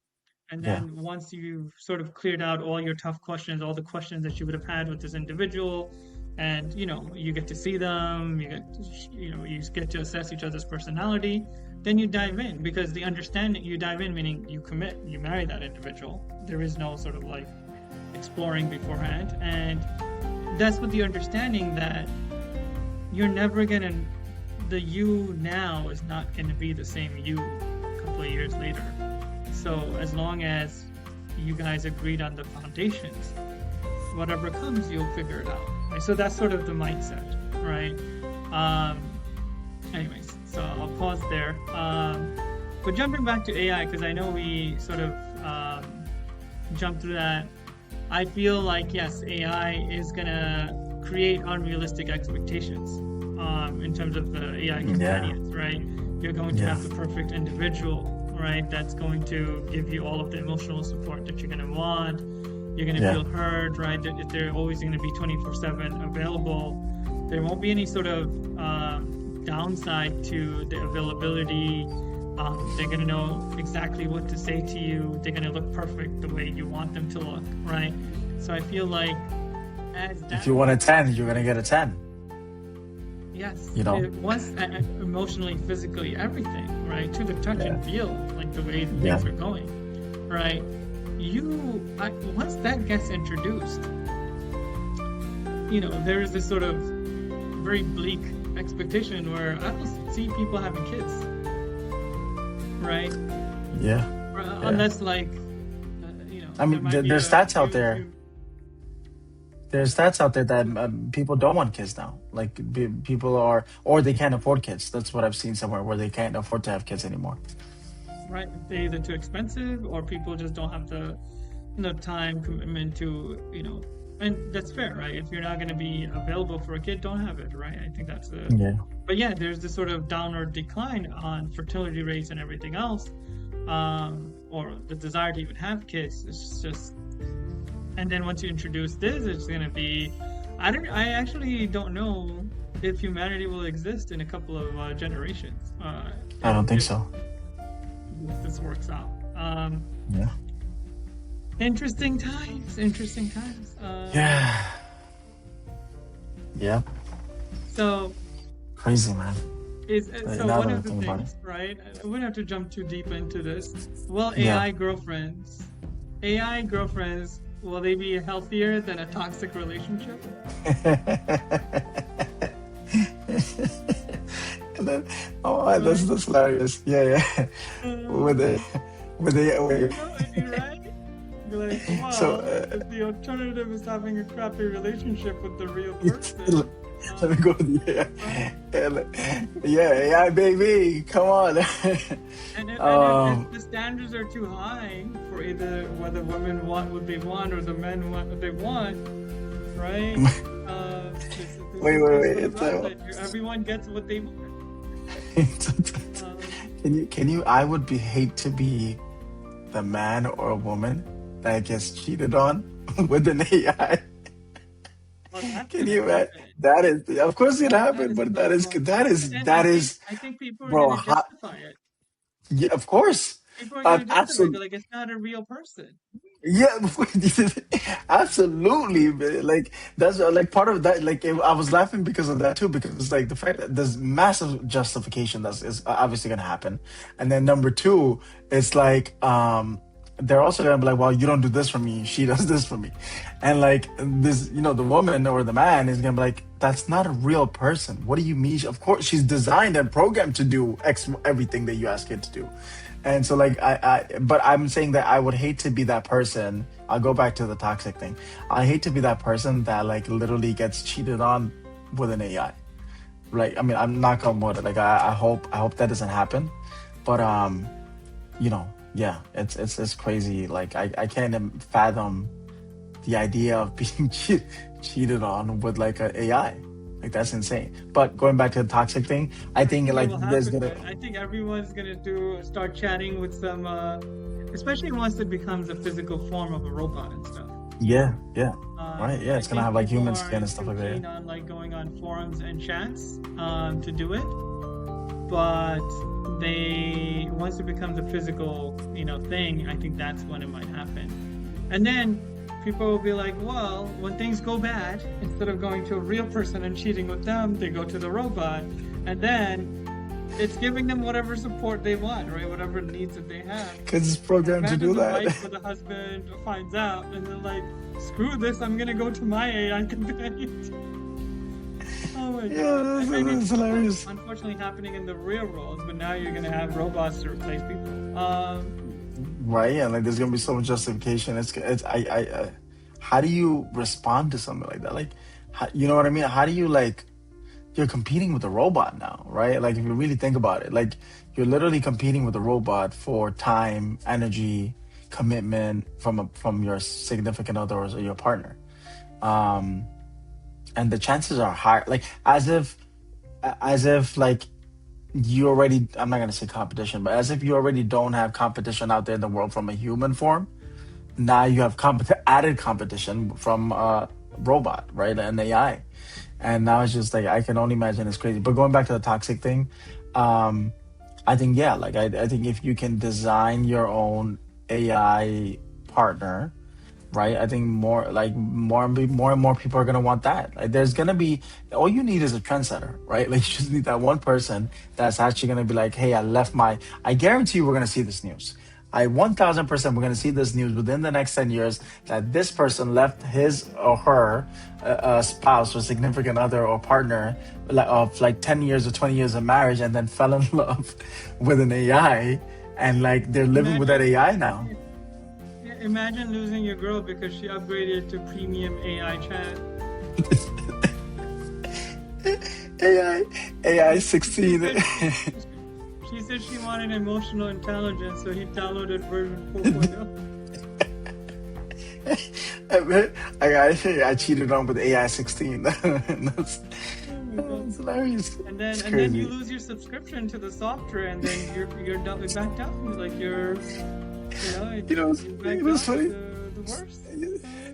And yeah, then once you've sort of cleared out all your tough questions, all the questions that you would have had with this individual, and you get to see them, you get to assess each other's personality, then you dive in, because the understanding, you dive in meaning you commit, you marry that individual. There is no sort of like exploring beforehand, and that's with the understanding that you're never gonna, the you now is not gonna be the same you a couple of years later. So as long as you guys agreed on the foundations, whatever comes, you'll figure it out. Right? So that's sort of the mindset, right? Um, Anyways, so I'll pause there. But jumping back to AI, because I know we sort of jumped through that. I feel like, yes, AI is going to create unrealistic expectations in terms of the AI yeah, companions, right? You're going to yeah, have the perfect individual, right? That's going to give you all of the emotional support that you're going to want. You're going to yeah, feel heard, right? They're always going to be 24/7 available. There won't be any sort of downside to the availability. They're going to know exactly what to say to you. They're going to look perfect the way you want them to look, right? So I feel like as if that you want a becomes, 10, you're gonna get a 10. yes, You know. once emotionally, physically, everything, right? To the touch Yeah, and feel, like the way yeah, things are going, right? Once that gets introduced, there is this sort of very bleak expectation where I don't see people having kids, right? yeah, yeah. Unless like, I there mean, might be there's a stats out few, there. few. There's stats out there that people don't want kids now. Like people are, or they can't afford kids. That's what I've seen somewhere where they can't afford to have kids anymore. Right? They're either too expensive, or people just don't have the time commitment to and that's fair, right? If you're not going to be available for a kid, don't have it, right? I think that's a. Yeah. But yeah, there's this sort of downward decline on fertility rates and everything else, or the desire to even have kids. It's just, and then once you introduce this, it's going to be. I actually don't know if humanity will exist in a couple of generations. I don't think if so. this works out. Yeah. Interesting times. Interesting times. Yeah. Yeah. So Crazy, man. so Now one that I of the think about things, right? I wouldn't have to jump too deep into this. Well, Yeah. AI girlfriends, will they be healthier than a toxic relationship? And then, oh, Right? that's hilarious. Yeah, yeah. With Uh, the, with the, wait. you're right. You're like, So, well, if the alternative is having a crappy relationship with the real person, let me go with the right? yeah, AI baby, come on. If um, the standards are too high for either whether women want what they want or the men want what they want, right? This wait, is wait, this wait. goes out that everyone gets what they want. Um, Can you? I would hate to be the man or a woman that gets cheated on with an AI. well, that's Can gonna you? happen. That is, of course, it That happened, is but so going to happen, and that is, I think people are bro. gonna justify it. Yeah, of course. People are gonna justify it. Absolutely. They're like, it's not a real person. Yeah, absolutely. Man. Like that's like part of that. Like I was laughing because of that too, because it's like the fact that there's massive justification that's is obviously gonna happen, and then number two, it's like they're also gonna be like, well, you don't do this for me, she does this for me, and like this, the woman or the man is gonna be like, that's not a real person. What do you mean? Of course, she's designed and programmed to do everything that you ask it to do. And so like but I'm saying that I would hate to be that person. I'll go back to the toxic thing. I hate to be that person that like literally gets cheated on with an AI. Like I mean I'm not gonna wood. Like I hope that doesn't happen. But yeah, it's crazy. Like I can't even fathom the idea of being cheated on with like an AI. Like that's insane. But going back to the toxic thing, I I think think it like will there's happen, gonna man. I think everyone's gonna start chatting with some, especially once it becomes a physical form of a robot and stuff. yeah, right, yeah, I it's gonna think have like people human skin and aren't stuff too like that. keen on like going on forums and chats to do it, but they once it becomes a physical, thing, I think that's when it might happen. And then people will be like, well, when things go bad, instead of going to a real person and cheating with them, they go to the robot, and then it's giving them whatever support they want, right? Whatever needs that they have. Because it's programmed to Imagine do the that. wife or the husband finds out, and they're like, screw this, I'm gonna go to my AI companion. Oh my Yeah, god. that's, I mean, that's hilarious. unfortunately happening in the real world, but now you're gonna have robots to replace people. Right, yeah, like there's gonna be so much justification. It's how do you respond to something like that? Like, you know what I mean? How do you like? You're competing with a robot now, right? Like if you really think about it, like you're literally competing with a robot for time, energy, commitment from your significant other or your partner. Um, and the chances are high, like as if like you already, I'm not gonna say competition, but as if you already don't have competition out there in the world from a human form. Now you have added competition from a robot, right? An AI. And now it's just like I can only imagine it's crazy. But going back to the toxic thing, um, I think yeah, like I think if you can design your own AI partner, right? I think more and more people are gonna want that. Like there's gonna be, all you need is a trendsetter, right? Like you just need that one person that's actually gonna be like, hey, I guarantee you we're gonna see this news. I 1000% we're gonna see this news within the next 10 years that this person left his or her spouse or significant other or partner of like 10 years or 20 years of marriage and then fell in love with an AI, and like they're living with that Imagine, AI now. imagine losing your girl because she upgraded to premium AI chat. AI She 16. said she said she wanted emotional intelligence, so he downloaded version 4.0. I cheated on with AI 16. Oh my God. That's hilarious. It's And then you crazy. lose your subscription to the software, and then you're done, back down. Like you're, you're back It's down to funny. the worst.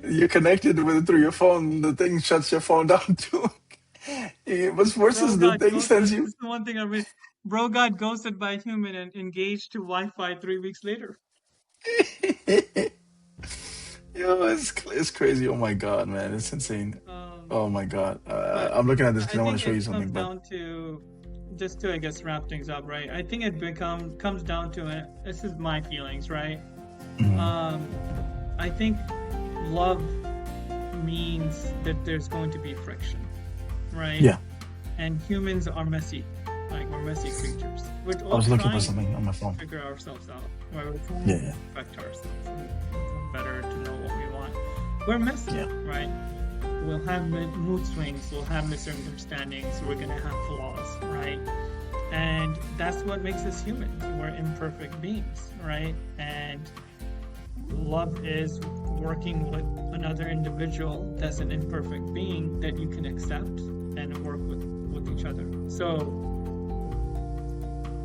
You're connected with it through your phone. The thing shuts your phone down too. What's worse Bro is the got thing ghosted. sends This you. is the one thing I mean. Bro got ghosted by a human and engaged to Wi-Fi 3 weeks later. Yo, it's crazy. Oh my god, man, it's insane. Um, Oh my god. but I'm looking at this I because I want think to show it you comes something, but down to just to I guess wrap things up, right? I think it comes down to it. This is my feelings, right? mhm. Um, I think love means that there's going to be friction, right? Yeah, And humans are messy, like we're messy creatures. We're I all was looking for trying something on my to phone. figure ourselves out, right? We're trying Yeah, to yeah, perfect ourselves and become better to know what we want. We're messy, yeah. right? We'll have mood swings, we'll have misunderstandings, we're gonna have flaws, right? And that's what makes us human. We're imperfect beings, right? And love is working with another individual that's an imperfect being that you can accept and work with each other. So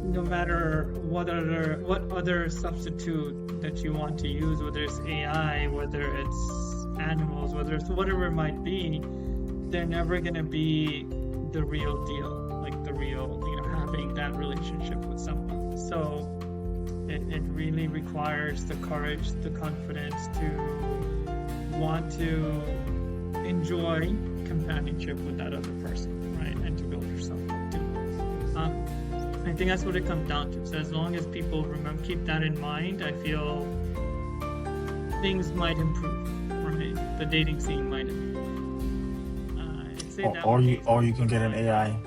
no matter what other substitute that you want to use, whether it's AI, whether it's animals, whether it's whatever it might be, they're never gonna be the real deal, like the real, having that relationship with someone. So it really requires the courage, the confidence to want to enjoy companionship with that other person, right? And to build yourself up too. I think that's what it comes down to. So as long as people keep that in mind, I feel things might improve, right? The dating scene might improve. I'd say that would be Or you can what get an my AI.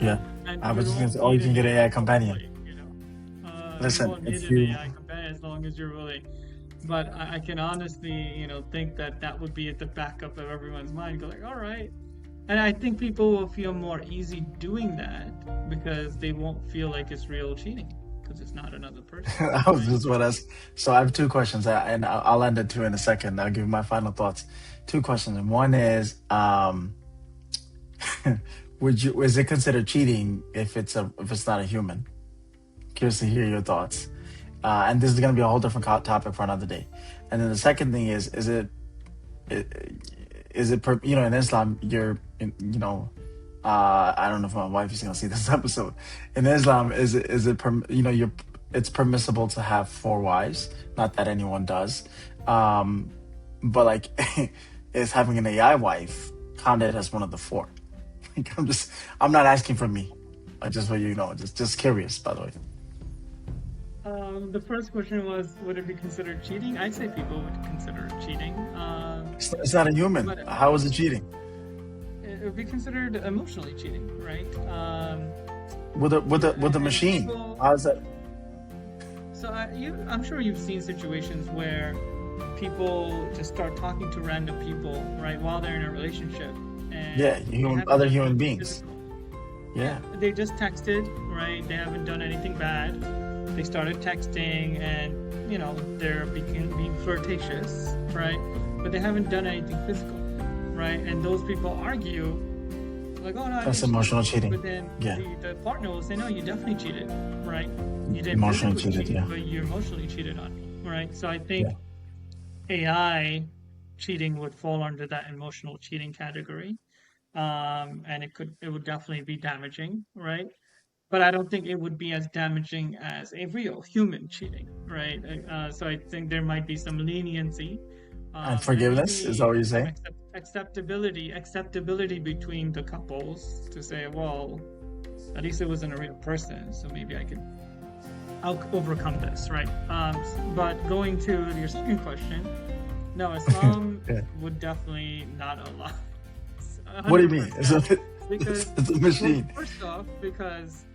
Yeah, and I you was just gonna won't say, or you need can an get AI AI companion. probably. You Listen, won't need if an you AI companion as long as you're willing. But I can honestly, think that that would be at the backup of everyone's mind. Go like, all right. And I think people will feel more easy doing that because they won't feel like it's real cheating because it's not another person, I was right? just what else. So I have two questions, and I'll end it two in a second. I'll give you my final thoughts. Two questions. And one is, is it considered cheating if it's not a human? Curious to hear your thoughts. And this is going to be a whole different topic for another day. And then the second thing i- is it in Islam I don't know if my wife is going to see this episode. In Islam, you're it's permissible to have four wives. Not that anyone does, um, but like, is having an AI wife counted as one of the four? Like, I'm not asking for me. I just want just curious, by the way. The first question was, would it be considered cheating? I'd say people would consider it cheating. It's not a human. But How is it cheating? it would be considered emotionally cheating, right? With the And machine? people, How is that? so I'm sure you've seen situations where people just start talking to random people, right, while they're in a relationship, Yeah, and they haven't other done human anything beings. physical. Yeah, Yeah. they just texted, right? They haven't done anything bad. They started texting, and they're being flirtatious, right? But they haven't done anything physical, right? And those people argue, like, "Oh no, I That's didn't cheat," emotional cheating. but then Yeah, the partner will say, "No, you definitely cheated, right? You didn't emotionally physically cheated. cheat, Yeah, but you emotionally cheated on me, right?" So I yeah. think AI cheating would fall under that emotional cheating category, and it would definitely be damaging, right? But I don't think it would be as damaging as a real human cheating, right? So I think there might be some leniency, And and forgiveness is that maybe what you're some saying? acceptability between the couples to say, well, at least it wasn't a real person, so maybe I'll overcome this, right? But going to your second question, no, Islam Yeah. would definitely not allow What do you mean? 100% because, It's a well, machine. first off, because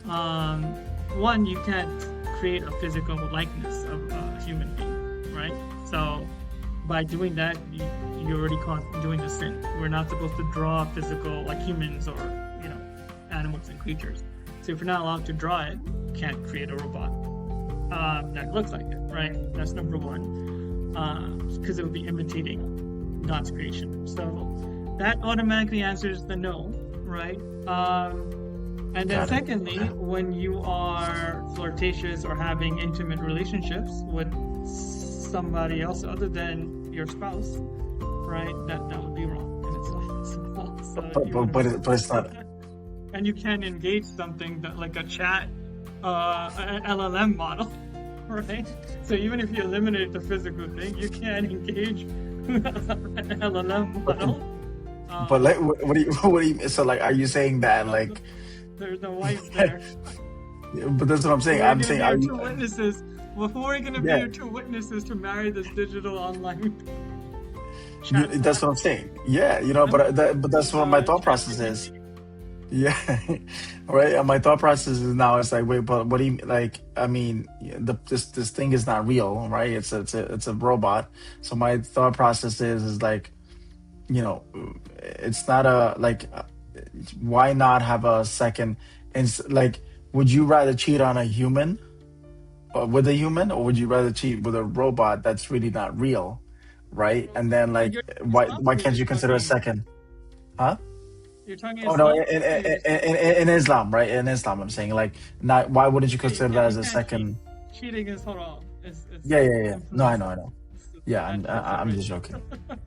um, one, you can't create a physical likeness of a human being, right? So by doing that, you're already doing the sin. We're not supposed to draw physical like humans or animals and creatures. So if you're not allowed to draw it, you can't create a robot. that looks like it, right? That's number one, because it would be imitating God's creation. So that automatically answers the no, right? And then Got it. secondly, Okay. when you are flirtatious or having intimate relationships with somebody else other than your spouse, right? That would be wrong in itself as well. So you want to be But it's careful not. with that. And you can engage something that like a chat, an LLM model, right? So even if you eliminate the physical thing, you can engage an LLM model. But like, what do you what do you? So like, are you saying that No, like? there's no wife there. But that's what I'm saying. Who are I'm going to saying, be are your you? two witnesses? Well, who are going to be Yeah, your two witnesses to marry this digital online chatbot? that's what I'm saying. Yeah, I'm but that's what my thought process is. ChatGPT. Yeah, right. And my thought process is now it's like, wait, but what do you like? I mean, this thing is not real, right? It's a robot. So my thought process is like, you know, it's not a like. Why not have a second? And like, would you rather cheat on a human with a human, or would you rather cheat with a robot that's really not real, right? And then Oh, like, you're Islam why or you're can't you just consider a talking? second? Huh? You're talking Oh no, Islam or you're just talking? in Islam, right? In Islam, I'm saying like, not why wouldn't you consider Yeah, that you as a can't cheat. second? Cheating is haram. It's Yeah, yeah, yeah. No, influence. I know. It's Yeah, bad I'm just consideration. joking.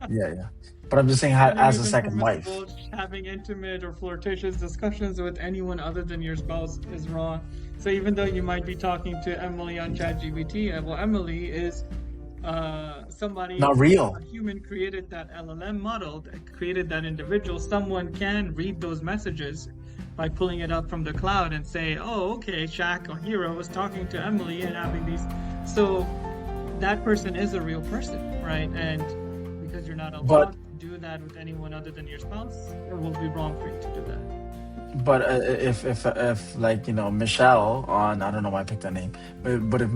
Yeah, yeah. But I'm just saying, Cheating as is a second wife. impermissible. Having intimate or flirtatious discussions with anyone other than your spouse is wrong. So even though you might be talking to Emily on ChatGPT, well, Emily is somebody, Not real. a human created that LLM model, that created that individual. Someone can read those messages by pulling it up from the cloud and say, oh, okay, Shaq or Hero was talking to Emily and having these. So that person is a real person, right? And because you're not But allowed to do that with anyone other than your spouse, it will be wrong for you to do that. if like, Michelle on, I don't know why I picked that name, but if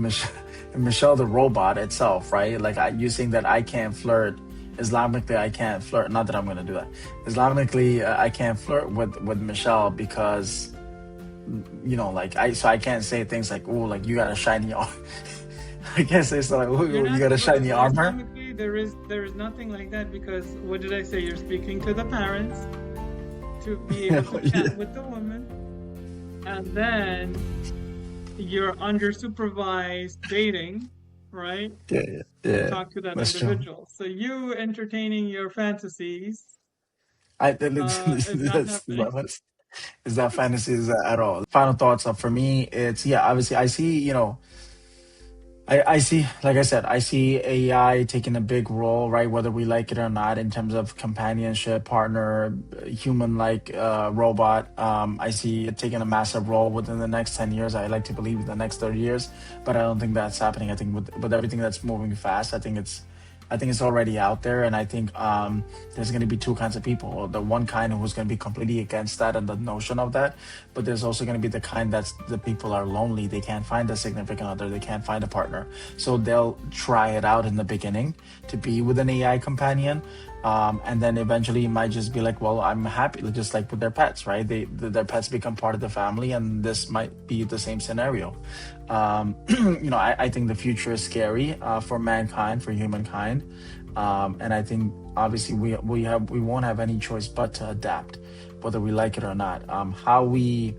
Michelle the robot itself, right? Like, you saying that I can't flirt Islamically, I can't flirt. Not that I'm gonna do that. Islamically, I can't flirt with Michelle because, like, I can't say things like, oh, like, you got a shiny arm. I can't say something like, You're oh, you not, got a shiny well, armor. Islamically, there is nothing like that because what did I say? You're speaking to the parents to be able to Yeah, chat with the woman, and then you're under supervised dating, right? yeah, yeah, To yeah. talk to that That's true. individual. So you entertaining your fantasies is not That's happening. is that fantasies at all. Final thoughts for me, it's, yeah, obviously I see, I see, like I said, I see AI taking a big role, right? Whether we like it or not, in terms of companionship, partner, human like robot. I see it taking a massive role within the next 10 years. I like to believe in the next 30 years, but I don't think that's happening. I think with everything that's moving fast, I think it's already out there, and I think there's going to be two kinds of people. The one kind who's going to be completely against that and the notion of that, but there's also going to be the kind that's the people are lonely. They can't find a significant other. They can't find a partner, so they'll try it out in the beginning to be with an AI companion, and then eventually it might just be like, well, I'm happy, just like with their pets, right? Their pets become part of the family, and this might be the same scenario. I think the future is scary for mankind, for humankind, and I think obviously we won't have any choice but to adapt, whether we like it or not. How we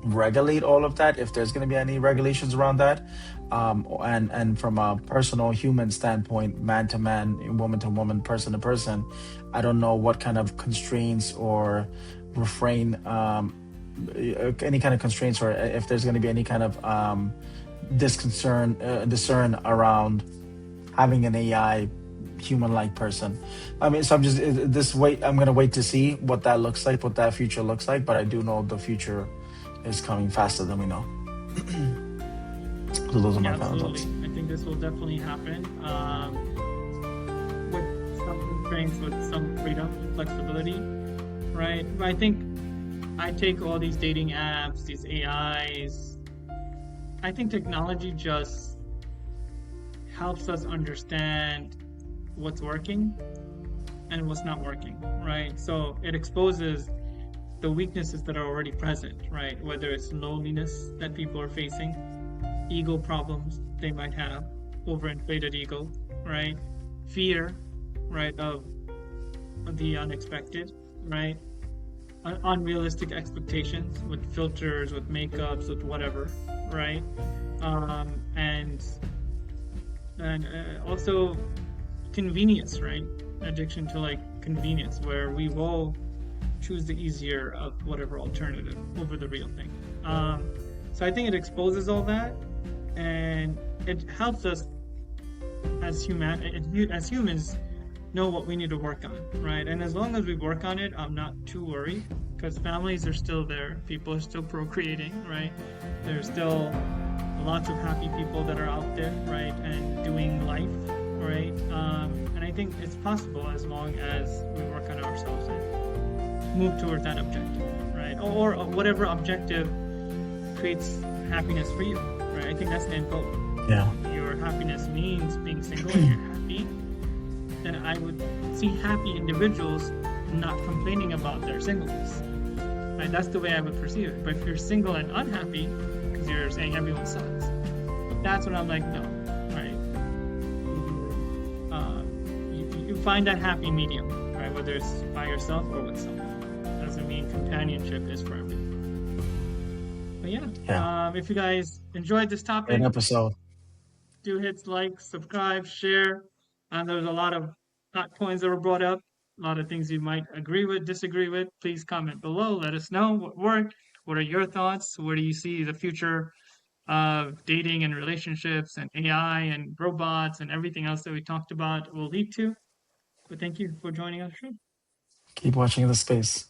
regulate all of that, if there's going to be any regulations around that, and from a personal human standpoint, man to man, woman to woman, person to person, I don't know what kind of constraints or refrain. Any kind of constraints, or if there's going to be any kind of discern around having an AI human-like person. I mean, so I'm gonna wait to see what that looks like, what that future looks like. But I do know the future is coming faster than we know. So those are my Yeah, final absolutely. thoughts. I think this will definitely happen with some constraints, with some freedom, flexibility, right? But I think I take all these dating apps, these AIs. I think technology just helps us understand what's working and what's not working, right? So it exposes the weaknesses that are already present, right? Whether it's loneliness that people are facing, ego problems they might have, overinflated ego, right? Fear, right, of the unexpected, right? Unrealistic expectations with filters, with makeups, with whatever, right? And also convenience, right? Addiction to like convenience, where we will choose the easier of whatever alternative over the real thing. So I think it exposes all that, and it helps us as humans know what we need to work on, right? And as long as we work on it, I'm not too worried because families are still there, people are still procreating, right? There's still lots of happy people that are out there, right, and doing life, right? And I think it's possible as long as we work on ourselves and move towards that objective, right? Or whatever objective creates happiness for you, right? I think that's the end goal. Yeah. Your happiness means being single and you're happy, then I would see happy individuals not complaining about their singleness. Right? That's the way I would perceive it. But if you're single and unhappy, because you're saying everyone sucks, that's when I'm like, no, right? You find that happy medium, right? Whether it's by yourself or with someone. Doesn't mean companionship is for everyone. But Yeah. if you guys enjoyed this topic, Great episode. do hit like, subscribe, share. There's a lot of hot points that were brought up, a lot of things you might agree with, disagree with. Please comment below. Let us know what worked. What are your thoughts? Where do you see the future of dating and relationships and AI and robots and everything else that we talked about will lead to? But thank you for joining us. Keep watching the space.